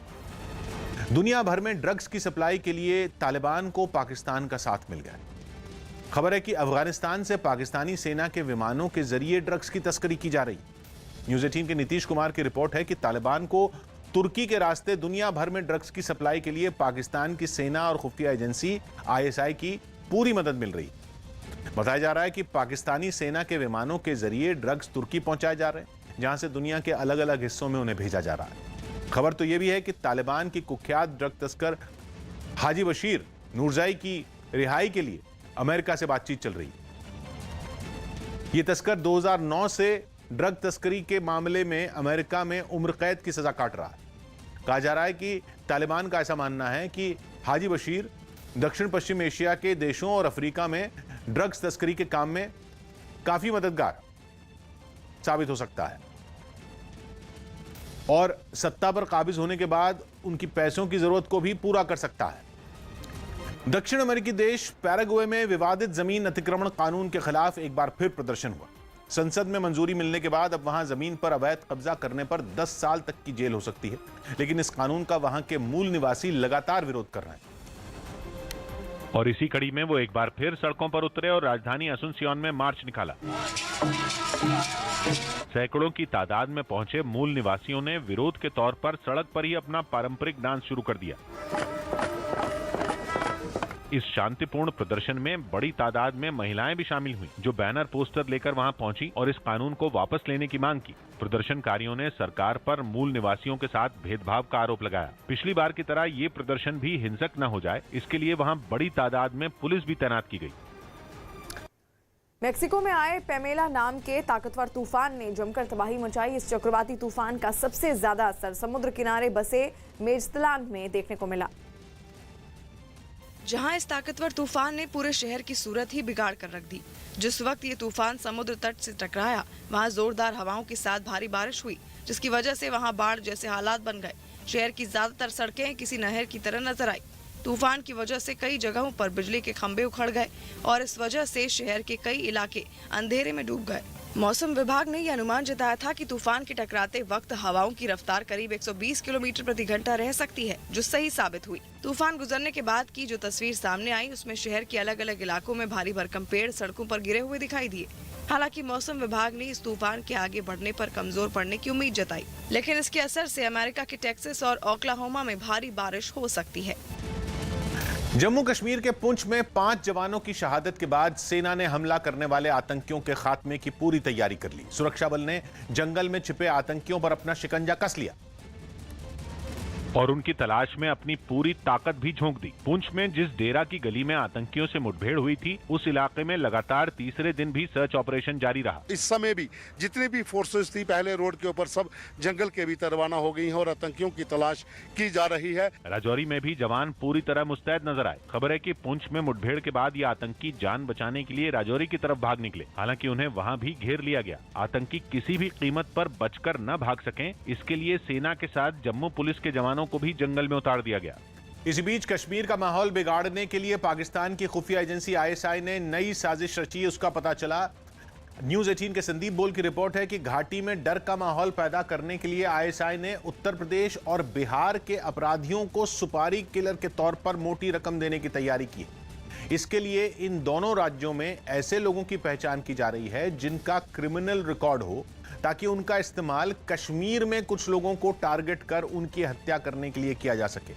दुनिया भर में ड्रग्स की सप्लाई के लिए तालिबान को पाकिस्तान का साथ मिल गया। खबर है कि अफगानिस्तान से पाकिस्तानी सेना के विमानों के जरिए ड्रग्स की तस्करी की जा रही। न्यूज़ 18 के नीतीश कुमार की रिपोर्ट है कि तालिबान को तुर्की के रास्ते दुनिया भर में ड्रग्स की सप्लाई के लिए पाकिस्तान की सेना और खुफिया एजेंसी ISI की पूरी मदद मिल रही। बताया जा रहा है कि पाकिस्तानी सेना के विमानों के जरिए ड्रग्स तुर्की पहुंचाए जा रहे हैं, जहां से दुनिया के अलग अलग हिस्सों में उन्हें भेजा जा रहा है। खबर तो यह भी है कि तालिबान की कुख्यात ड्रग तस्कर हाजी बशीर नूरजाई की रिहाई के लिए अमेरिका से बातचीत चल रही है। यह तस्कर 2009 से ड्रग तस्करी के मामले में अमेरिका में उम्र कैद की सजा काट रहा है। कहा जा रहा है कि तालिबान का ऐसा मानना है कि हाजी बशीर दक्षिण पश्चिम एशिया के देशों और अफ्रीका में ड्रग्स तस्करी के काम में काफी मददगार साबित हो सकता है और सत्ता पर काबिज होने के बाद उनकी पैसों की जरूरत को भी पूरा कर सकता है। दक्षिण अमेरिकी देश पैराग्वे में विवादित जमीन अतिक्रमण कानून के खिलाफ एक बार फिर प्रदर्शन हुआ। संसद में मंजूरी मिलने के बाद अब वहां जमीन पर अवैध कब्जा करने पर 10 साल तक की जेल हो सकती है, लेकिन इस कानून का वहां के मूल निवासी लगातार विरोध कर रहे हैं। और इसी कड़ी में वो एक बार फिर सड़कों पर उतरे और राजधानी असुनसियोन में मार्च निकाला। सैकड़ों की तादाद में पहुंचे मूल निवासियों ने विरोध के तौर पर सड़क पर ही अपना पारंपरिक डांस शुरू कर दिया। इस शांतिपूर्ण प्रदर्शन में बड़ी तादाद में महिलाएं भी शामिल हुई, जो बैनर पोस्टर लेकर वहां पहुंची और इस कानून को वापस लेने की मांग की। प्रदर्शनकारियों ने सरकार पर मूल निवासियों के साथ भेदभाव का आरोप लगाया। पिछली बार की तरह ये प्रदर्शन भी हिंसक न हो जाए, इसके लिए वहां बड़ी तादाद में पुलिस भी तैनात की गई। मेक्सिको में आए पेमेला नाम के ताकतवर तूफान ने जमकर तबाही मचाई। इस चक्रवाती तूफान का सबसे ज्यादा असर समुद्र किनारे बसे मेजतलान में देखने को मिला, जहां इस ताकतवर तूफान ने पूरे शहर की सूरत ही बिगाड़ कर रख दी। जिस वक्त ये तूफान समुद्र तट से टकराया, वहां जोरदार हवाओं के साथ भारी बारिश हुई, जिसकी वजह से वहां बाढ़ जैसे हालात बन गए। शहर की ज्यादातर सड़कें किसी नहर की तरह नजर आई। तूफान की वजह से कई जगहों पर बिजली के खंभे उखड़ गए और इस वजह से शहर के कई इलाके अंधेरे में डूब गए। मौसम विभाग ने यह अनुमान जताया था कि तूफान के टकराते वक्त हवाओं की रफ्तार करीब 120 किलोमीटर प्रति घंटा रह सकती है, जो सही साबित हुई। तूफान गुजरने के बाद की जो तस्वीर सामने आई, उसमें शहर के अलग अलग इलाकों में भारी भरकम पेड़ सड़कों पर गिरे हुए दिखाई दिए। हालांकि मौसम विभाग ने इस तूफान के आगे बढ़ने पर कमजोर पड़ने की उम्मीद जताई, लेकिन इसके असर से अमेरिका के टेक्सास और ओक्लाहोमा में भारी बारिश हो सकती है। जम्मू कश्मीर के पुंछ में 5 जवानों की शहादत के बाद सेना ने हमला करने वाले आतंकियों के खात्मे की पूरी तैयारी कर ली। सुरक्षा बल ने जंगल में छिपे आतंकियों पर अपना शिकंजा कस लिया। और उनकी तलाश में अपनी पूरी ताकत भी झोंक दी। पुंछ में जिस डेरा की गली में आतंकियों से मुठभेड़ हुई थी, उस इलाके में लगातार तीसरे दिन भी सर्च ऑपरेशन जारी रहा। इस समय भी जितनी भी फोर्सेस थी पहले रोड के ऊपर सब जंगल के भीतर रवाना हो गई हैं और आतंकियों की तलाश की जा रही है। राजौरी में भी जवान पूरी तरह मुस्तैद नजर आए। खबर है कि पुंछ में मुठभेड़ के बाद ये आतंकी जान बचाने के लिए राजौरी की तरफ भाग निकले। हालांकि उन्हें वहां भी घेर लिया गया। आतंकी किसी भी कीमत पर बचकर न भाग सकें, इसके लिए सेना के साथ जम्मू पुलिस के जवानों को भी जंगल में उतार दिया गया। इसी बीच कश्मीर का माहौल बिगाड़ने के लिए पाकिस्तान की खुफिया एजेंसी ISI ने नई साजिश रची, उसका पता चला। न्यूज 18 के संदीप बोल की रिपोर्ट है कि घाटी में डर का माहौल पैदा करने के लिए ISI ने उत्तर प्रदेश और बिहार के अपराधियों को सुपारी किलर के तौर पर मोटी रकम देने की तैयारी की। इसके लिए इन दोनों राज्यों में ऐसे लोगों की पहचान की जा रही है जिनका क्रिमिनल रिकॉर्ड हो, ताकि उनका इस्तेमाल कश्मीर में कुछ लोगों को टारगेट कर उनकी हत्या करने के लिए किया जा सके।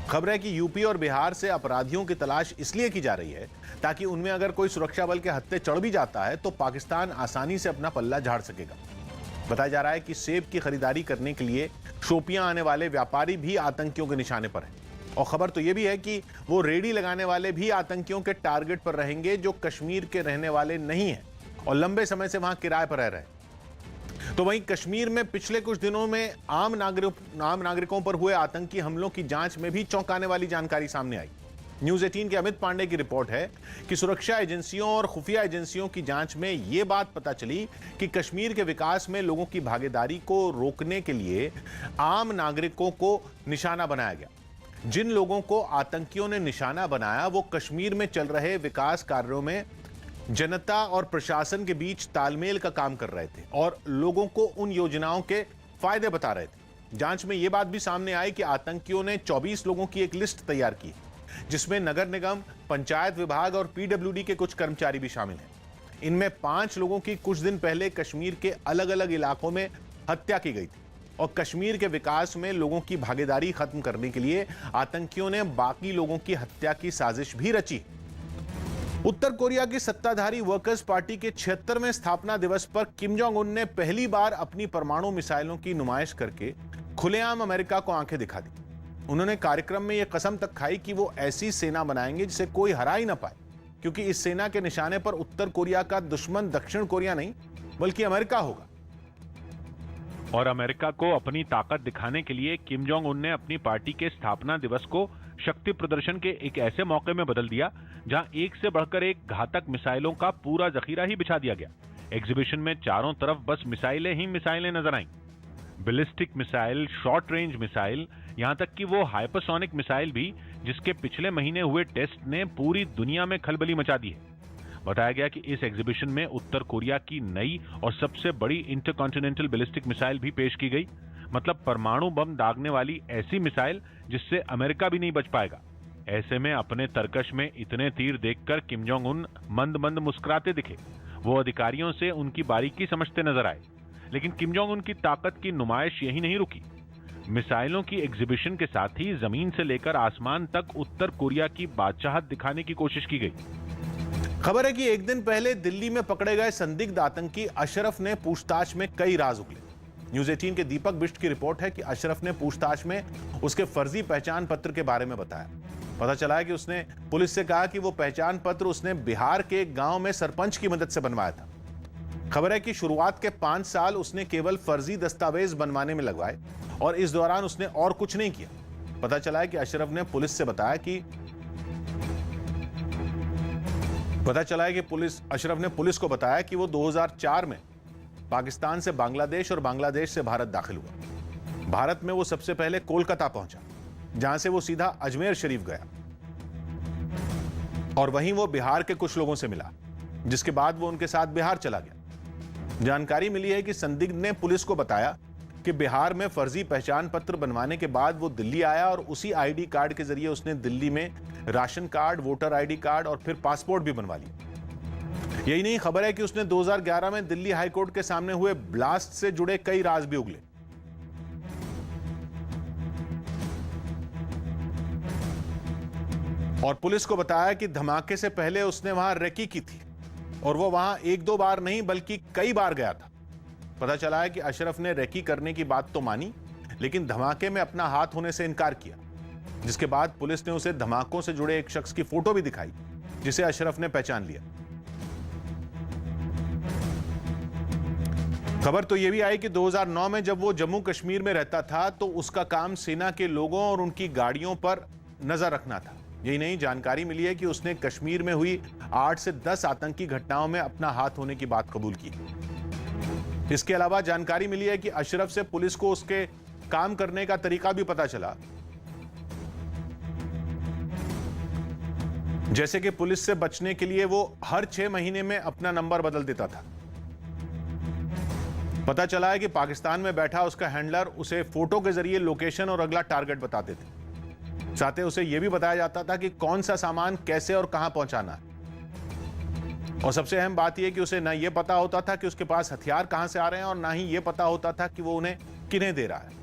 खबर है कि यूपी और बिहार से अपराधियों की तलाश इसलिए की जा रही है ताकि उनमें अगर कोई सुरक्षा बल के हत्थे चढ़ भी जाता है तो पाकिस्तान आसानी से अपना पल्ला झाड़ सकेगा। बताया जा रहा है कि सेब की खरीदारी करने के लिए शोपियां आने वाले व्यापारी भी आतंकियों के निशाने पर हैं। और खबर तो यह भी है कि वो रेडी लगाने वाले भी आतंकियों के टारगेट पर रहेंगे जो कश्मीर के रहने वाले नहीं हैं और लंबे समय से वहां किराए पर रह रहे हैं। तो वहीं कश्मीर में पिछले कुछ दिनों में आम नागरिकों पर हुए आतंकी हमलों की जांच में भी चौंकाने वाली जानकारी सामने आई। न्यूज 18 के अमित पांडे की रिपोर्ट है कि सुरक्षा एजेंसियों और खुफिया एजेंसियों की जांच में यह बात पता चली कि कश्मीर के विकास में लोगों की भागीदारी को रोकने के लिए आम नागरिकों को निशाना बनाया गया। जिन लोगों को आतंकियों ने निशाना बनाया वो कश्मीर में चल रहे विकास कार्यों में जनता और प्रशासन के बीच तालमेल का काम कर रहे थे और लोगों को उन योजनाओं के फायदे बता रहे थे। जांच में यह बात भी सामने आई कि आतंकियों ने 24 लोगों की एक लिस्ट तैयार की, जिसमें नगर निगम, पंचायत विभाग और PWD के कुछ कर्मचारी भी शामिल हैं। इनमें 5 लोगों की कुछ दिन पहले कश्मीर के अलग अलग इलाकों में हत्या की गई थी और कश्मीर के विकास में लोगों की भागीदारी खत्म करने के लिए आतंकियों ने बाकी लोगों की हत्या की साजिश भी रची। उत्तर कोरिया की सत्ताधारी वर्कर्स पार्टी के 76वें स्थापना दिवस पर किम जोंग उन ने पहली बार अपनी परमाणु मिसाइलों की नुमाइश करके खुलेआम अमेरिका को आंखें दिखा दी। उन्होंने कार्यक्रम में यह कसम तक खाई कि वो ऐसी सेना बनाएंगे जिसे कोई हरा ही ना पाए, क्योंकि इस सेना के निशाने पर उत्तर कोरिया का दुश्मन दक्षिण कोरिया नहीं बल्कि अमेरिका होगा। और अमेरिका को अपनी ताकत दिखाने के लिए किम जोंग उन ने अपनी पार्टी के स्थापना दिवस को शक्ति प्रदर्शन के एक ऐसे मौके में बदल दिया जहां एक से बढ़कर एक घातक मिसाइलों का पूरा जखीरा ही बिछा दिया गया। एग्जीबिशन में चारों तरफ बस मिसाइलें ही मिसाइलें नजर आईं। Ballistic missile, short range missile, यहां तक कि वो हाइपरसोनिक मिसाइल भी, जिसके पिछले महीने हुए टेस्ट ने पूरी दुनिया में खलबली मचा दी है। बताया गया कि इस एग्जीबिशन में उत्तर कोरिया की नई और सबसे बड़ी इंटरकॉन्टिनेंटल बैलिस्टिक मिसाइल भी पेश की गई, मतलब परमाणु बम दागने वाली ऐसी मिसाइल जिससे अमेरिका भी नहीं बच पाएगा। ऐसे में अपने तरकश में इतने तीर देखकर किम जोंग उन मंद मंद मुस्कुराते दिखे। वो अधिकारियों से उनकी बारीकी समझते नजर आए। लेकिन किम जोंग उन की ताकत की नुमाइश यही नहीं रुकी। मिसाइलों की एग्जीबिशन के साथ ही जमीन से लेकर आसमान तक उत्तर कोरिया की बादशाहत दिखाने की कोशिश की गई। खबर है कि एक दिन पहले दिल्ली में पकड़े गए संदिग्ध आतंकी अशरफ ने पूछताछ में कई राज उगले। न्यूज 18 के दीपक बिष्ट की रिपोर्ट है कि अशरफ ने पूछताछ में उसके फर्जी पहचान पत्र के बारे में बताया। पता चला है कि उसने पुलिस से कहा कि वो पहचान पत्र उसने बिहार के एक गांव में सरपंच की मदद से बनवाया था। खबर है कि शुरुआत के 5 साल उसने केवल फर्जी दस्तावेज बनवाने में लगवाए और इस दौरान उसने और कुछ नहीं किया। पता चला है कि अशरफ ने पुलिस को बताया कि वो 2004 में पाकिस्तान से बांग्लादेश और बांग्लादेश से भारत दाखिल हुआ। भारत में वो सबसे पहले कोलकाता पहुंचा, जहां से वो सीधा अजमेर शरीफ गया और वहीं वो बिहार के कुछ लोगों से मिला, जिसके बाद वो उनके साथ बिहार चला गया। जानकारी मिली है कि संदिग्ध ने पुलिस को बताया कि बिहार में फर्जी पहचान पत्र बनवाने के बाद वो दिल्ली आया और उसी आईडी कार्ड के जरिए उसने दिल्ली में ration card, voter ID card और फिर पासपोर्ट भी बनवा लिया। यही नहीं, खबर है कि उसने 2011 में दिल्ली हाईकोर्ट के सामने हुए ब्लास्ट से जुड़े कई राज भी उगले। और पुलिस को बताया कि धमाके से पहले उसने वहां रेकी की थी और वो वहां 1-2 बार नहीं बल्कि कई बार गया था। पता चला है कि अशरफ ने रेकी करने की बात तो मानी, लेकिन धमाके में अपना हाथ होने से इनकार किया, जिसके बाद पुलिस ने उसे धमाकों से जुड़े एक शख्स की फोटो भी दिखाई, जिसे अशरफ ने पहचान लिया। खबर तो यह भी आई कि 2009 में जब वो जम्मू कश्मीर में रहता था तो उसका काम सेना के लोगों और उनकी गाड़ियों पर नजर रखना था। यही नहीं, जानकारी मिली है कि उसने कश्मीर में हुई 8 से 10 आतंकी घटनाओं में अपना हाथ होने की बात कबूल की। इसके अलावा जानकारी मिली है कि अशरफ से पुलिस को उसके काम करने का तरीका भी पता चला, जैसे कि पुलिस से बचने के लिए वो हर 6 महीने में अपना नंबर बदल देता था। पता चला है कि पाकिस्तान में बैठा उसका हैंडलर उसे फोटो के जरिए लोकेशन और अगला टारगेट बताते थे। साथ ही उसे यह भी बताया जाता था कि कौन सा सामान कैसे और कहां पहुंचाना है। और सबसे अहम बात यह कि उसे ना यह पता होता था कि उसके पास हथियार कहां से आ रहे हैं और ना ही यह पता होता था कि वो उन्हें किन्हें दे रहा है।